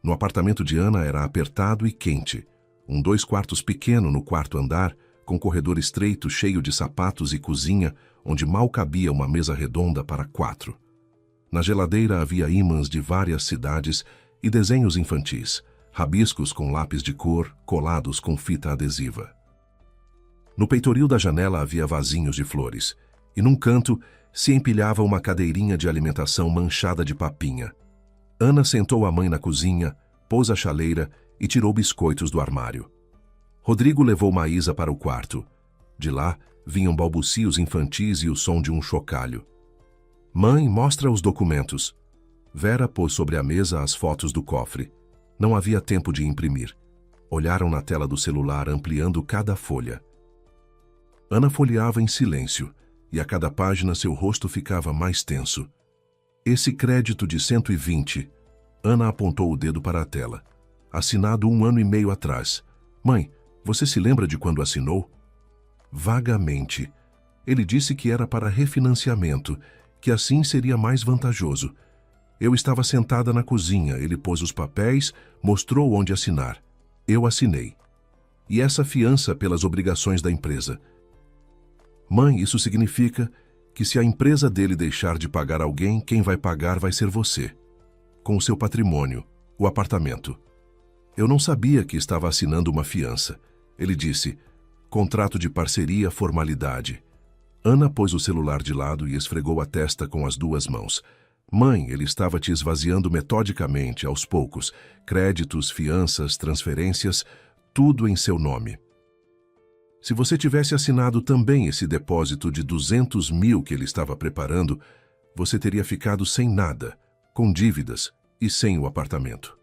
No apartamento de Ana era apertado e quente. Um 2 quartos pequeno no 4º andar, com corredor estreito cheio de sapatos e cozinha, onde mal cabia uma mesa redonda para 4. Na geladeira havia ímãs de várias cidades e desenhos infantis, rabiscos com lápis de cor colados com fita adesiva. No peitoril da janela havia vasinhos de flores, e num canto se empilhava uma cadeirinha de alimentação manchada de papinha. Ana sentou a mãe na cozinha, pôs a chaleira e tirou biscoitos do armário. Rodrigo levou Maísa para o quarto. De lá vinham balbucios infantis e o som de um chocalho. "Mãe, mostra os documentos." Vera pôs sobre a mesa as fotos do cofre. Não havia tempo de imprimir. Olharam na tela do celular, ampliando cada folha. Ana folheava em silêncio, e a cada página seu rosto ficava mais tenso. "Esse crédito de 120, Ana apontou o dedo para a tela. "Assinado 1 ano e meio atrás. Mãe, você se lembra de quando assinou?" "Vagamente. Ele disse que era para refinanciamento, que assim seria mais vantajoso. Eu estava sentada na cozinha, ele pôs os papéis, mostrou onde assinar. Eu assinei. E essa fiança pelas obrigações da empresa. Mãe, isso significa que se a empresa dele deixar de pagar alguém, quem vai pagar vai ser você. Com o seu patrimônio, o apartamento." Eu não sabia que estava assinando uma fiança. Ele disse, "Contrato de parceria, formalidade." Ana pôs o celular de lado e esfregou a testa com as 2 mãos. "Mãe, ele estava te esvaziando metodicamente, aos poucos. Créditos, fianças, transferências, tudo em seu nome. Se você tivesse assinado também esse depósito de 200 mil que ele estava preparando, você teria ficado sem nada, com dívidas e sem o apartamento."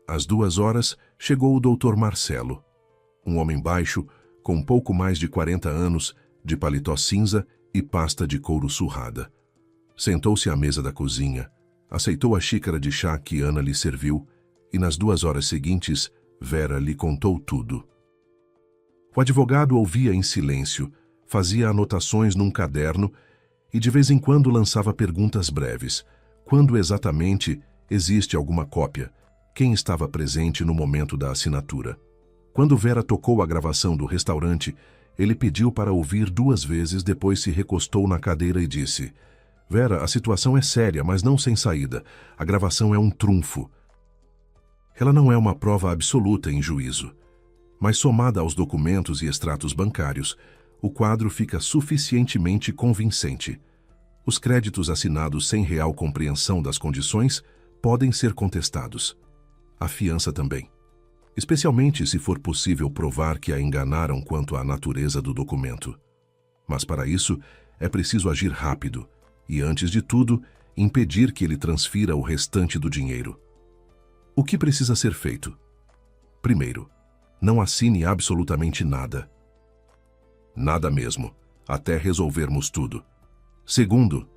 Às 2 horas, chegou o Dr. Marcelo, um homem baixo, com pouco mais de 40 anos, de paletó cinza e pasta de couro surrada. Sentou-se à mesa da cozinha, aceitou a xícara de chá que Ana lhe serviu e nas 2 horas seguintes, Vera lhe contou tudo. O advogado ouvia em silêncio, fazia anotações num caderno e de vez em quando lançava perguntas breves. Quando exatamente existe alguma cópia? Quem estava presente no momento da assinatura? Quando Vera tocou a gravação do restaurante, ele pediu para ouvir 2 vezes, depois se recostou na cadeira e disse, "Vera, a situação é séria, mas não sem saída. A gravação é um trunfo. Ela não é uma prova absoluta em juízo, mas somada aos documentos e extratos bancários, o quadro fica suficientemente convincente. Os créditos assinados sem real compreensão das condições podem ser contestados. A fiança também. Especialmente se for possível provar que a enganaram quanto à natureza do documento. Mas para isso, é preciso agir rápido e, antes de tudo, impedir que ele transfira o restante do dinheiro. O que precisa ser feito? Primeiro, não assine absolutamente nada. Nada mesmo, até resolvermos tudo. Segundo,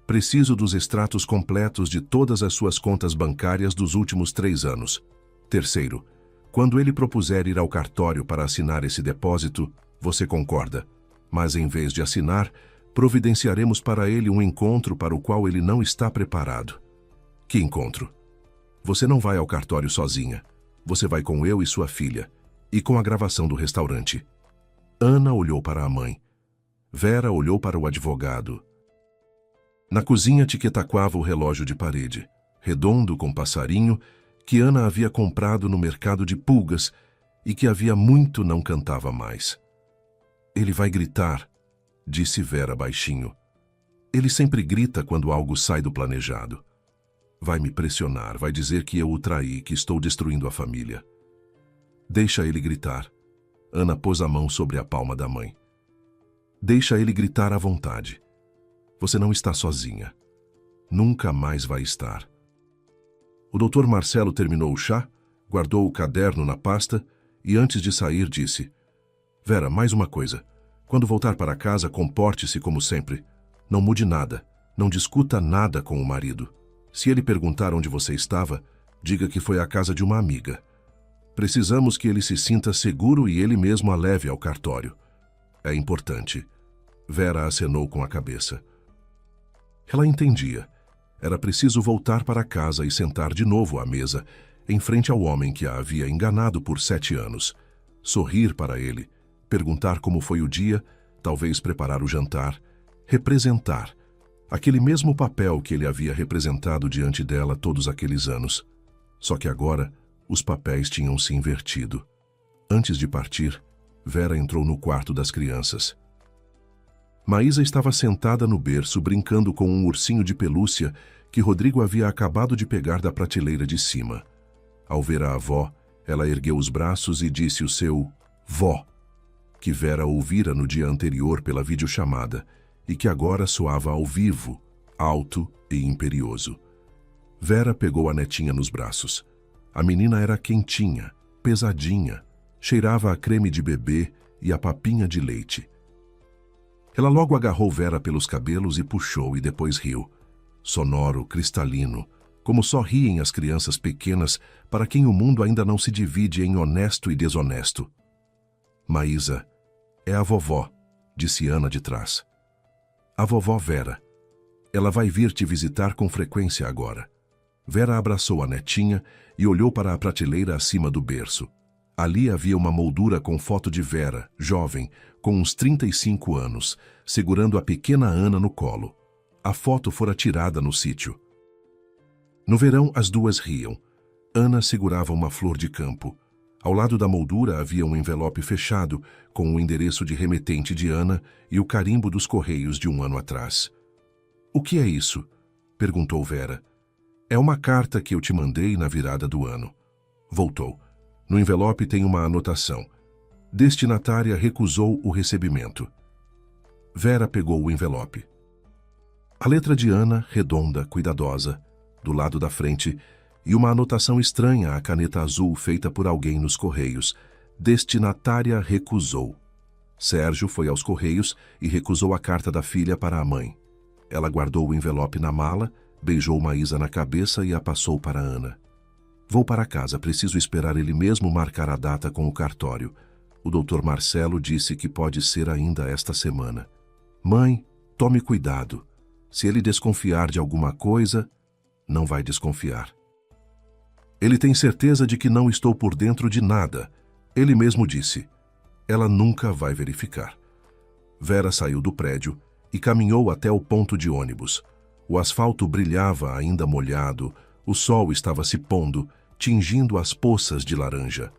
preciso dos extratos completos de todas as suas contas bancárias dos últimos 3 anos. Terceiro, quando ele propuser ir ao cartório para assinar esse depósito, você concorda, mas em vez de assinar, providenciaremos para ele um encontro para o qual ele não está preparado. Que encontro? Você não vai ao cartório sozinha. Você vai com eu e sua filha, e com a gravação do restaurante. Ana olhou para a mãe. Vera olhou para o advogado. Na cozinha tiquetaquava o relógio de parede, redondo com passarinho, que Ana havia comprado no mercado de pulgas e que havia muito não cantava mais. Ele vai gritar, disse Vera baixinho. Ele sempre grita quando algo sai do planejado. Vai me pressionar, vai dizer que eu o traí, que estou destruindo a família. Deixa ele gritar. Ana pôs a mão sobre a palma da mãe. Deixa ele gritar à vontade. Você não está sozinha. Nunca mais vai estar. O Dr. Marcelo terminou o chá, guardou o caderno na pasta e antes de sair disse: Vera, mais uma coisa. Quando voltar para casa, comporte-se como sempre. Não mude nada. Não discuta nada com o marido. Se ele perguntar onde você estava, diga que foi à casa de uma amiga. Precisamos que ele se sinta seguro e ele mesmo a leve ao cartório. É importante. Vera acenou com a cabeça. Ela entendia. Era preciso voltar para casa e sentar de novo à mesa, em frente ao homem que a havia enganado por 7 anos. Sorrir para ele, perguntar como foi o dia, talvez preparar o jantar, representar aquele mesmo papel que ele havia representado diante dela todos aqueles anos. Só que agora, os papéis tinham se invertido. Antes de partir, Vera entrou no quarto das crianças. Maísa estava sentada no berço brincando com um ursinho de pelúcia que Rodrigo havia acabado de pegar da prateleira de cima. Ao ver a avó, ela ergueu os braços e disse o seu vó, que Vera ouvira no dia anterior pela videochamada e que agora soava ao vivo, alto e imperioso. Vera pegou a netinha nos braços. A menina era quentinha, pesadinha, cheirava a creme de bebê e a papinha de leite. Ela logo agarrou Vera pelos cabelos e puxou e depois riu. Sonoro, cristalino, como só riem as crianças pequenas para quem o mundo ainda não se divide em honesto e desonesto. Maísa, é a vovó, disse Ana de trás. A vovó Vera. Ela vai vir te visitar com frequência agora. Vera abraçou a netinha e olhou para a prateleira acima do berço. Ali havia uma moldura com foto de Vera, jovem, com uns 35 anos, segurando a pequena Ana no colo. A foto fora tirada no sítio. No verão, as duas riam. Ana segurava uma flor de campo. Ao lado da moldura havia um envelope fechado, com o endereço de remetente de Ana e o carimbo dos correios de 1 ano atrás. O que é isso? Perguntou Vera. É uma carta que eu te mandei na virada do ano. Voltou. No envelope tem uma anotação. Destinatária recusou o recebimento. Vera pegou o envelope. A letra de Ana, redonda, cuidadosa, do lado da frente, e uma anotação estranha à caneta azul feita por alguém nos correios. Destinatária recusou. Sérgio foi aos correios e recusou a carta da filha para a mãe. Ela guardou o envelope na mala, beijou Maísa na cabeça e a passou para Ana. Vou para casa, preciso esperar ele mesmo marcar a data com o cartório. O Dr. Marcelo disse que pode ser ainda esta semana. Mãe, tome cuidado. Se ele desconfiar de alguma coisa, não vai desconfiar. Ele tem certeza de que não estou por dentro de nada. Ele mesmo disse. Ela nunca vai verificar. Vera saiu do prédio e caminhou até o ponto de ônibus. O asfalto brilhava ainda molhado, o sol estava se pondo, tingindo as poças de laranja.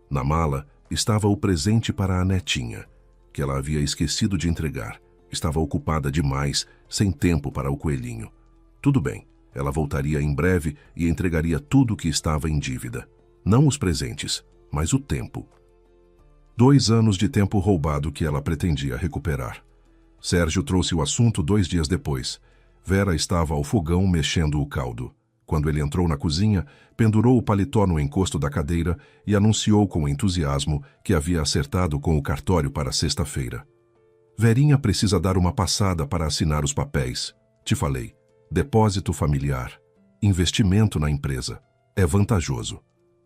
Na mala estava o presente para a netinha, que ela havia esquecido de entregar. Estava ocupada demais, sem tempo para o coelhinho. Tudo bem, ela voltaria em breve e entregaria tudo que estava em dívida. Não os presentes, mas o tempo. 2 anos de tempo roubado que ela pretendia recuperar. Sérgio trouxe o assunto 2 dias depois. Vera estava ao fogão mexendo o caldo. Quando ele entrou na cozinha, pendurou o paletó no encosto da cadeira e anunciou com entusiasmo que havia acertado com o cartório para sexta-feira. Verinha precisa dar uma passada para assinar os papéis. Te falei. Depósito familiar. Investimento na empresa. É vantajoso.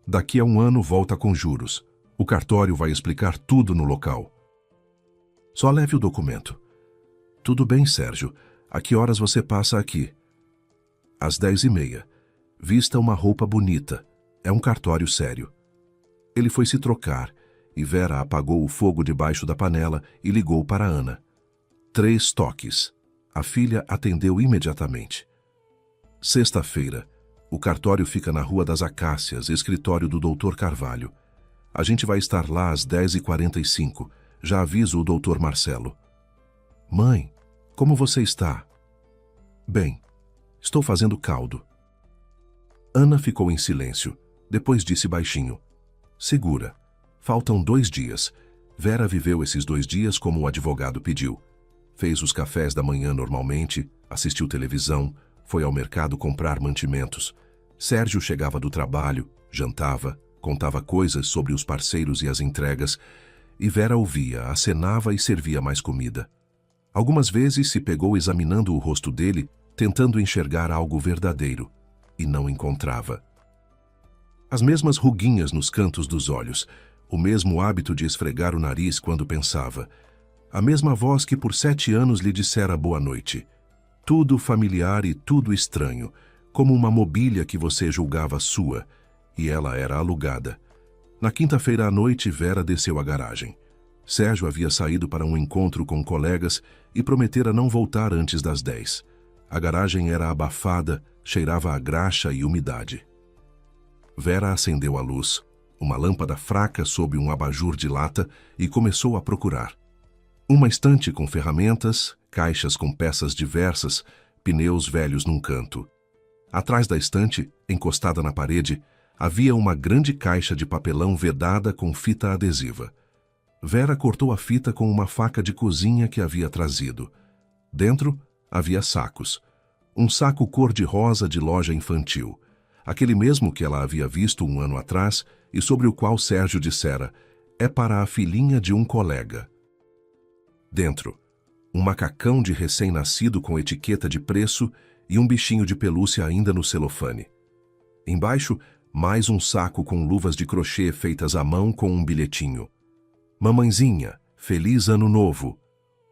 Daqui a 1 ano volta com juros. O cartório vai explicar tudo no local. Só leve o documento. Tudo bem, Sérgio. A que horas você passa aqui? Às 10h30. Vista uma roupa bonita. É um cartório sério. Ele foi se trocar e Vera apagou o fogo debaixo da panela e ligou para Ana. 3 toques. A filha atendeu imediatamente. Sexta-feira. O cartório fica na Rua das Acácias, escritório do Dr. Carvalho. A gente vai estar lá às 10h45. Já aviso o Dr. Marcelo. Mãe, como você está? Bem, estou fazendo caldo. Ana ficou em silêncio. Depois disse baixinho. Segura. Faltam 2 dias. Vera viveu esses 2 dias como o advogado pediu. Fez os cafés da manhã normalmente, assistiu televisão, foi ao mercado comprar mantimentos. Sérgio chegava do trabalho, jantava, contava coisas sobre os parceiros e as entregas, e Vera ouvia, acenava e servia mais comida. Algumas vezes se pegou examinando o rosto dele, tentando enxergar algo verdadeiro, e não encontrava. As mesmas ruguinhas nos cantos dos olhos, o mesmo hábito de esfregar o nariz quando pensava, a mesma voz que por 7 anos lhe dissera boa noite. Tudo familiar e tudo estranho, como uma mobília que você julgava sua, e ela era alugada. Na quinta-feira à noite, Vera desceu à garagem. Sérgio havia saído para um encontro com colegas e prometera não voltar antes das 10. A garagem era abafada, cheirava a graxa e umidade. Vera acendeu a luz, uma lâmpada fraca sob um abajur de lata, e começou a procurar. Uma estante com ferramentas, caixas com peças diversas, pneus velhos num canto. Atrás da estante, encostada na parede, havia uma grande caixa de papelão vedada com fita adesiva. Vera cortou a fita com uma faca de cozinha que havia trazido. Dentro havia sacos. Um saco cor-de-rosa de loja infantil, aquele mesmo que ela havia visto 1 ano atrás e sobre o qual Sérgio dissera: é para a filhinha de um colega. Dentro, um macacão de recém-nascido com etiqueta de preço e um bichinho de pelúcia ainda no celofane. Embaixo, mais um saco com luvas de crochê feitas à mão com um bilhetinho. Mamãezinha, feliz ano novo.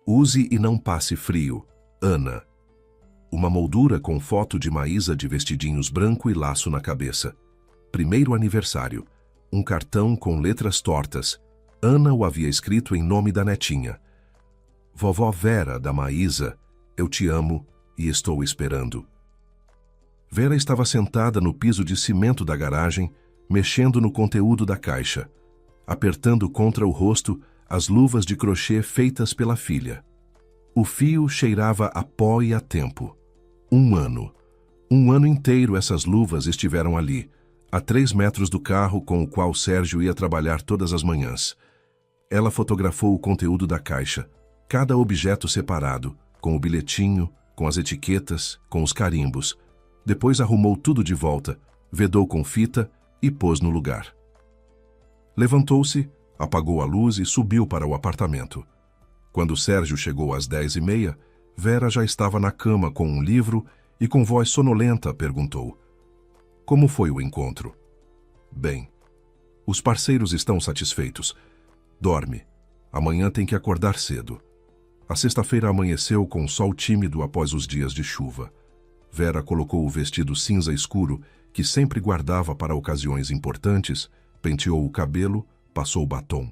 Use e não passe frio. Ana. Uma moldura com foto de Maísa de vestidinhos branco e laço na cabeça. Primeiro aniversário. Um cartão com letras tortas. Ana o havia escrito em nome da netinha. Vovó Vera, da Maísa, eu te amo e estou esperando. Vera estava sentada no piso de cimento da garagem, mexendo no conteúdo da caixa, apertando contra o rosto as luvas de crochê feitas pela filha. O fio cheirava a pó e a tempo. 1 ano. 1 ano inteiro essas luvas estiveram ali, a 3 metros do carro com o qual Sérgio ia trabalhar todas as manhãs. Ela fotografou o conteúdo da caixa, cada objeto separado, com o bilhetinho, com as etiquetas, com os carimbos. Depois arrumou tudo de volta, vedou com fita e pôs no lugar. Levantou-se, apagou a luz e subiu para o apartamento. Quando Sérgio chegou às 10h30, Vera já estava na cama com um livro e com voz sonolenta perguntou: como foi o encontro? Bem. Os parceiros estão satisfeitos. Dorme. Amanhã tem que acordar cedo. A sexta-feira amanheceu com sol tímido após os dias de chuva. Vera colocou o vestido cinza escuro, que sempre guardava para ocasiões importantes, penteou o cabelo, passou batom.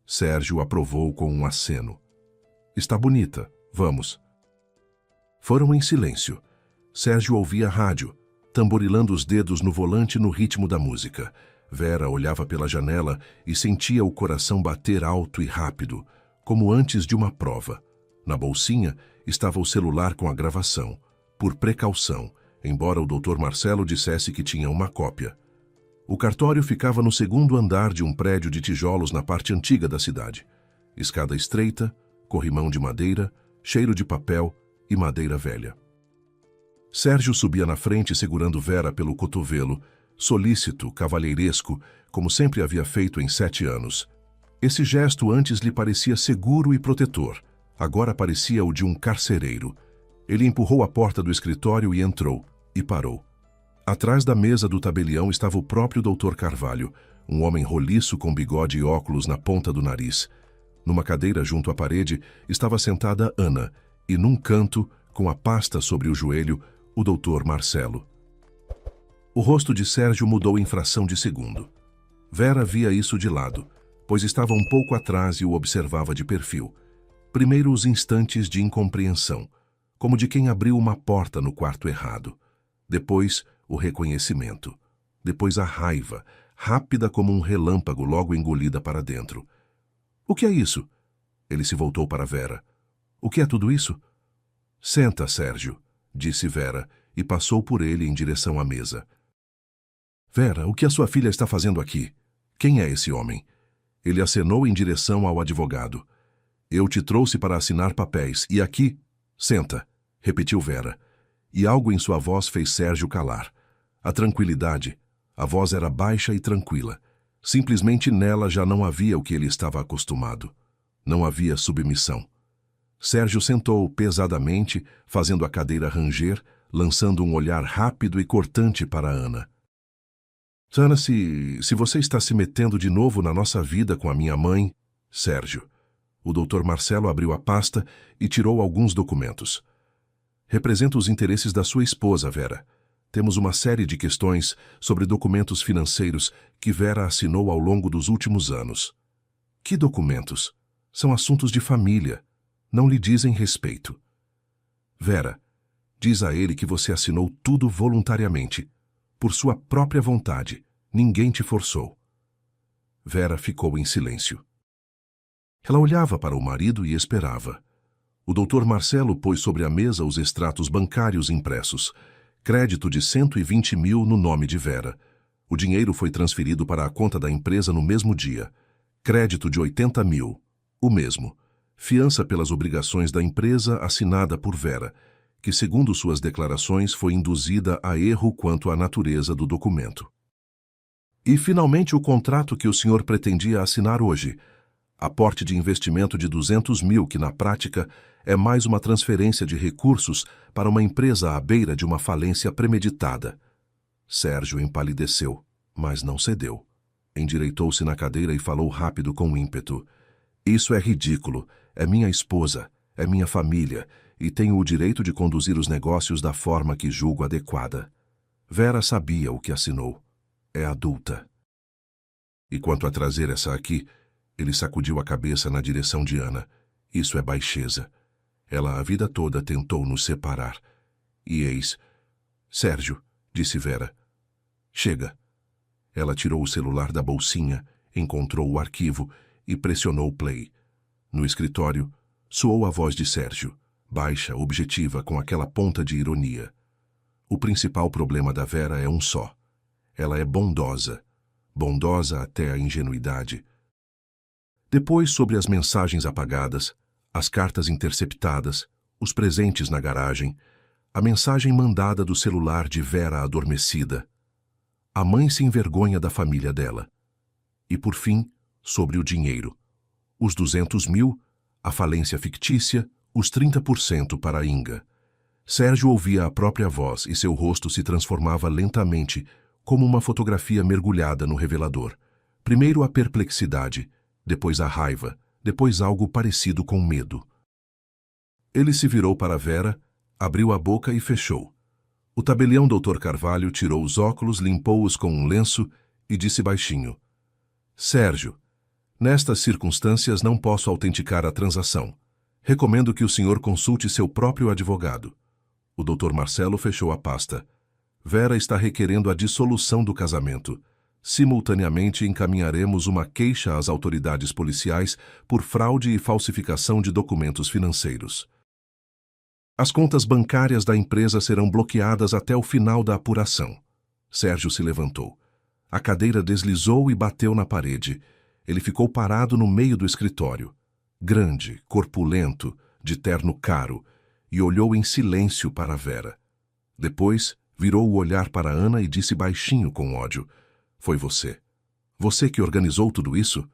Sérgio aprovou com um aceno. Está bonita, vamos. Foram em silêncio. Sérgio ouvia rádio, tamborilando os dedos no volante no ritmo da música. Vera olhava pela janela e sentia o coração bater alto e rápido, como antes de uma prova. Na bolsinha estava o celular com a gravação, por precaução, embora o Dr. Marcelo dissesse que tinha uma cópia. O cartório ficava no 2º andar de um prédio de tijolos na parte antiga da cidade. Escada estreita, corrimão de madeira, cheiro de papel e madeira velha. Sérgio subia na frente segurando Vera pelo cotovelo, solícito, cavalheiresco, como sempre havia feito em 7 anos. Esse gesto antes lhe parecia seguro e protetor, agora parecia o de um carcereiro. Ele empurrou a porta do escritório e entrou, e parou. Atrás da mesa do tabelião estava o próprio Dr. Carvalho, um homem roliço com bigode e óculos na ponta do nariz. Numa cadeira junto à parede estava sentada Ana, e num canto, com a pasta sobre o joelho, o Dr. Marcelo. O rosto de Sérgio mudou em fração de segundo. Vera via isso de lado, pois estava um pouco atrás e o observava de perfil. Primeiro os instantes de incompreensão, como de quem abriu uma porta no quarto errado. Depois, o reconhecimento. Depois a raiva, rápida como um relâmpago logo engolida para dentro. O que é isso? Ele se voltou para Vera. O que é tudo isso? Senta, Sérgio, disse Vera, e passou por ele em direção à mesa. Vera, o que a sua filha está fazendo aqui? Quem é esse homem? Ele acenou em direção ao advogado. Eu te trouxe para assinar papéis, e aqui... Senta, repetiu Vera. E algo em sua voz fez Sérgio calar. A tranquilidade. A voz era baixa e tranquila. Simplesmente nela já não havia o que ele estava acostumado. Não havia submissão. Sérgio sentou pesadamente, fazendo a cadeira ranger, lançando um olhar rápido e cortante para Ana. Ana, se você está se metendo de novo na nossa vida com a minha mãe... Sérgio. O Dr. Marcelo abriu a pasta e tirou alguns documentos. Representa os interesses da sua esposa, Vera. Temos uma série de questões sobre documentos financeiros que Vera assinou ao longo dos últimos anos. Que documentos? São assuntos de família. Não lhe dizem respeito. Vera, diz a ele que você assinou tudo voluntariamente, por sua própria vontade. Ninguém te forçou. Vera ficou em silêncio. Ela olhava para o marido e esperava. O Dr. Marcelo pôs sobre a mesa os extratos bancários impressos. Crédito de 120 mil no nome de Vera. O dinheiro foi transferido para a conta da empresa no mesmo dia. Crédito de 80 mil. O mesmo. Fiança pelas obrigações da empresa assinada por Vera, que, segundo suas declarações, foi induzida a erro quanto à natureza do documento. E, finalmente, o contrato que o senhor pretendia assinar hoje. Aporte de investimento de 200 mil, que, na prática, é mais uma transferência de recursos para uma empresa à beira de uma falência premeditada. Sérgio empalideceu, mas não cedeu. Endireitou-se na cadeira e falou rápido com ímpeto. Isso é ridículo. É minha esposa, é minha família, e tenho o direito de conduzir os negócios da forma que julgo adequada. Vera sabia o que assinou. É adulta. E quanto a trazer essa aqui, ele sacudiu a cabeça na direção de Ana. Isso é baixeza. Ela a vida toda tentou nos separar. E eis... Sérgio, disse Vera. Chega. Ela tirou o celular da bolsinha, encontrou o arquivo e pressionou play. No escritório, soou a voz de Sérgio, baixa, objetiva, com aquela ponta de ironia. O principal problema da Vera é um só. Ela é bondosa. Bondosa até a ingenuidade. Depois, sobre as mensagens apagadas, as cartas interceptadas, os presentes na garagem, a mensagem mandada do celular de Vera adormecida. A mãe se envergonha da família dela. E, por fim, sobre o dinheiro. Os 200 mil, a falência fictícia, os 30% para a Inga. Sérgio ouvia a própria voz e seu rosto se transformava lentamente, como uma fotografia mergulhada no revelador. Primeiro a perplexidade, depois a raiva, depois algo parecido com medo. Ele se virou para Vera, abriu a boca e fechou. O tabelião Dr. Carvalho tirou os óculos, limpou-os com um lenço e disse baixinho: Sérgio, nestas circunstâncias não posso autenticar a transação. Recomendo que o senhor consulte seu próprio advogado. O Dr. Marcelo fechou a pasta. Vera está requerendo a dissolução do casamento. Simultaneamente encaminharemos uma queixa às autoridades policiais por fraude e falsificação de documentos financeiros. As contas bancárias da empresa serão bloqueadas até o final da apuração. Sérgio se levantou. A cadeira deslizou e bateu na parede. Ele ficou parado no meio do escritório. Grande, corpulento, de terno caro, e olhou em silêncio para Vera. Depois, virou o olhar para Ana e disse baixinho com ódio: Foi você. Você que organizou tudo isso?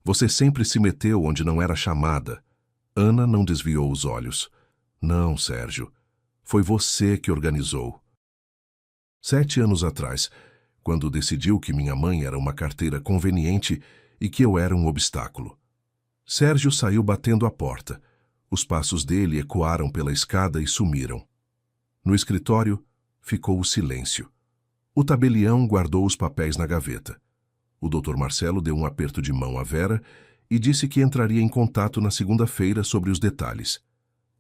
Você sempre se meteu onde não era chamada. Ana não desviou os olhos. Não, Sérgio. Foi você que organizou. 7 anos atrás, quando decidiu que minha mãe era uma carteira conveniente e que eu era um obstáculo. Sérgio saiu batendo a porta. Os passos dele ecoaram pela escada e sumiram. No escritório, ficou o silêncio. O tabelião guardou os papéis na gaveta. O Dr. Marcelo deu um aperto de mão a Vera e disse que entraria em contato na segunda-feira sobre os detalhes.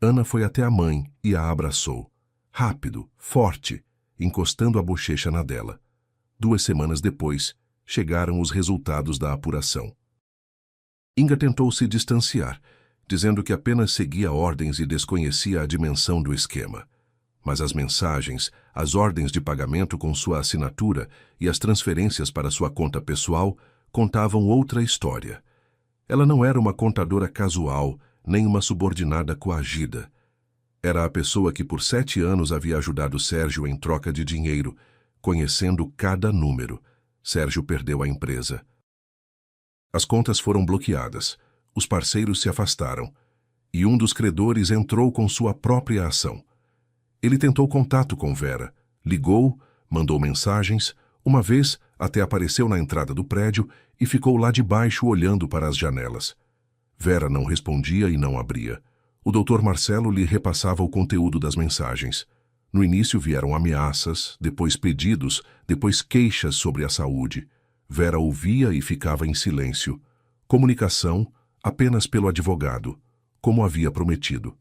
Ana foi até a mãe e a abraçou. Rápido, forte, encostando a bochecha na dela. 2 semanas depois, chegaram os resultados da apuração. Inga tentou se distanciar, dizendo que apenas seguia ordens e desconhecia a dimensão do esquema. Mas as mensagens, as ordens de pagamento com sua assinatura e as transferências para sua conta pessoal contavam outra história. Ela não era uma contadora casual, nem uma subordinada coagida. Era a pessoa que por 7 anos havia ajudado Sérgio em troca de dinheiro, conhecendo cada número. Sérgio perdeu a empresa. As contas foram bloqueadas, os parceiros se afastaram, e um dos credores entrou com sua própria ação. Ele tentou contato com Vera, ligou, mandou mensagens, uma vez até apareceu na entrada do prédio e ficou lá de baixo olhando para as janelas. Vera não respondia e não abria. O Dr. Marcelo lhe repassava o conteúdo das mensagens. No início vieram ameaças, depois pedidos, depois queixas sobre a saúde. Vera ouvia e ficava em silêncio. Comunicação apenas pelo advogado, como havia prometido.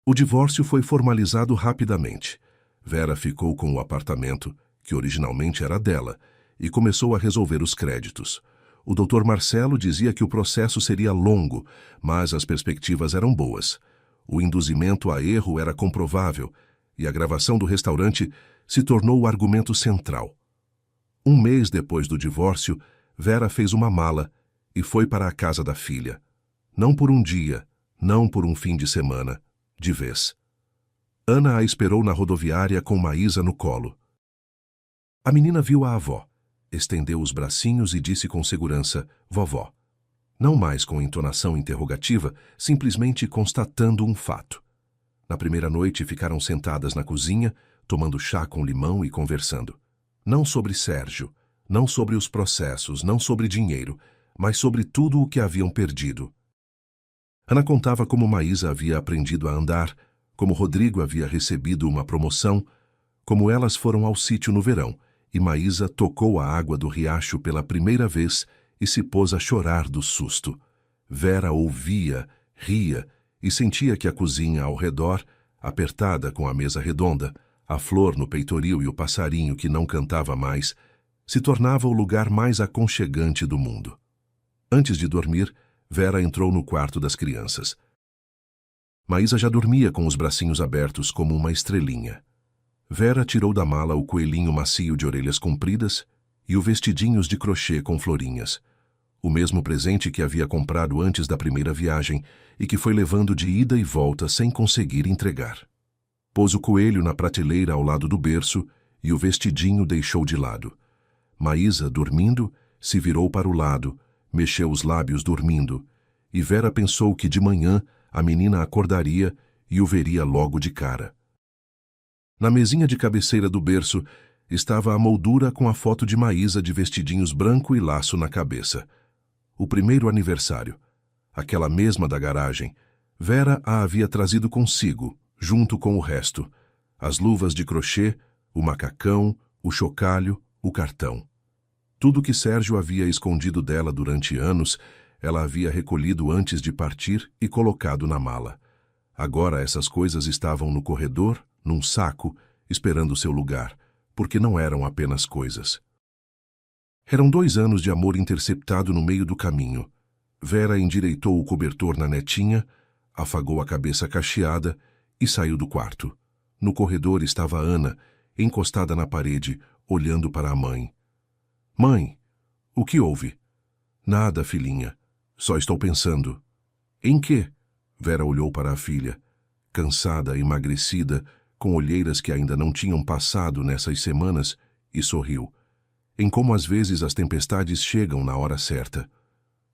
O divórcio foi formalizado rapidamente. Vera ficou com o apartamento, que originalmente era dela, e começou a resolver os créditos. O Dr. Marcelo dizia que o processo seria longo, mas as perspectivas eram boas. O induzimento a erro era comprovável, e a gravação do restaurante se tornou o argumento central. 1 mês depois do divórcio, Vera fez uma mala e foi para a casa da filha. Não por um dia, não por um fim de semana, de vez. Ana a esperou na rodoviária com Maísa no colo. A menina viu a avó, estendeu os bracinhos e disse com segurança, vovó. Não mais com entonação interrogativa, simplesmente constatando um fato. Na primeira noite ficaram sentadas na cozinha, tomando chá com limão e conversando. Não sobre Sérgio, não sobre os processos, não sobre dinheiro, mas sobre tudo o que haviam perdido. Ana contava como Maísa havia aprendido a andar, como Rodrigo havia recebido uma promoção, como elas foram ao sítio no verão, e Maísa tocou a água do riacho pela primeira vez e se pôs a chorar do susto. Vera ouvia, ria e sentia que a cozinha ao redor, apertada com a mesa redonda, a flor no peitoril e o passarinho que não cantava mais, se tornava o lugar mais aconchegante do mundo. Antes de dormir, Vera entrou no quarto das crianças. Maísa já dormia com os bracinhos abertos como uma estrelinha. Vera tirou da mala o coelhinho macio de orelhas compridas e o vestidinhos de crochê com florinhas, o mesmo presente que havia comprado antes da primeira viagem e que foi levando de ida e volta sem conseguir entregar. Pôs o coelho na prateleira ao lado do berço e o vestidinho deixou de lado. Maísa, dormindo, se virou para o lado, mexeu os lábios dormindo, e Vera pensou que de manhã a menina acordaria e o veria logo de cara. Na mesinha de cabeceira do berço estava a moldura com a foto de Maísa de vestidinhos branco e laço na cabeça. O primeiro aniversário, aquela mesma da garagem, Vera a havia trazido consigo, junto com o resto, as luvas de crochê, o macacão, o chocalho, o cartão. Tudo que Sérgio havia escondido dela durante anos, ela havia recolhido antes de partir e colocado na mala. Agora essas coisas estavam no corredor, num saco, esperando seu lugar, porque não eram apenas coisas. Eram 2 anos de amor interceptado no meio do caminho. Vera endireitou o cobertor na netinha, afagou a cabeça cacheada e saiu do quarto. No corredor estava Ana, encostada na parede, olhando para a mãe. Mãe, o que houve? Nada, filhinha. Só estou pensando. Em quê? Vera olhou para a filha, cansada, emagrecida, com olheiras que ainda não tinham passado nessas semanas, e sorriu. Em como às vezes as tempestades chegam na hora certa.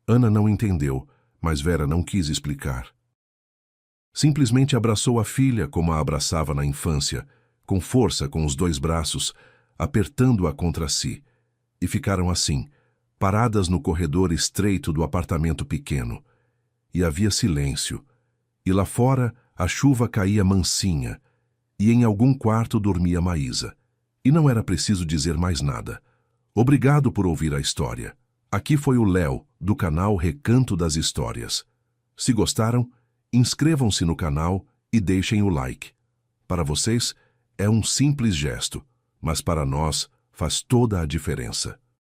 Ana não entendeu, mas Vera não quis explicar. Simplesmente abraçou a filha como a abraçava na infância, com força com os 2 braços, apertando-a contra si. E ficaram assim, paradas no corredor estreito do apartamento pequeno. E havia silêncio. E lá fora a chuva caía mansinha, e em algum quarto dormia Maísa, E não era preciso dizer mais nada. Obrigado por ouvir a história. Aqui foi o Léo, do canal Recanto das Histórias. Se gostaram, inscrevam-se no canal e deixem o like. Para vocês, é um simples gesto, mas para nós faz toda a diferença.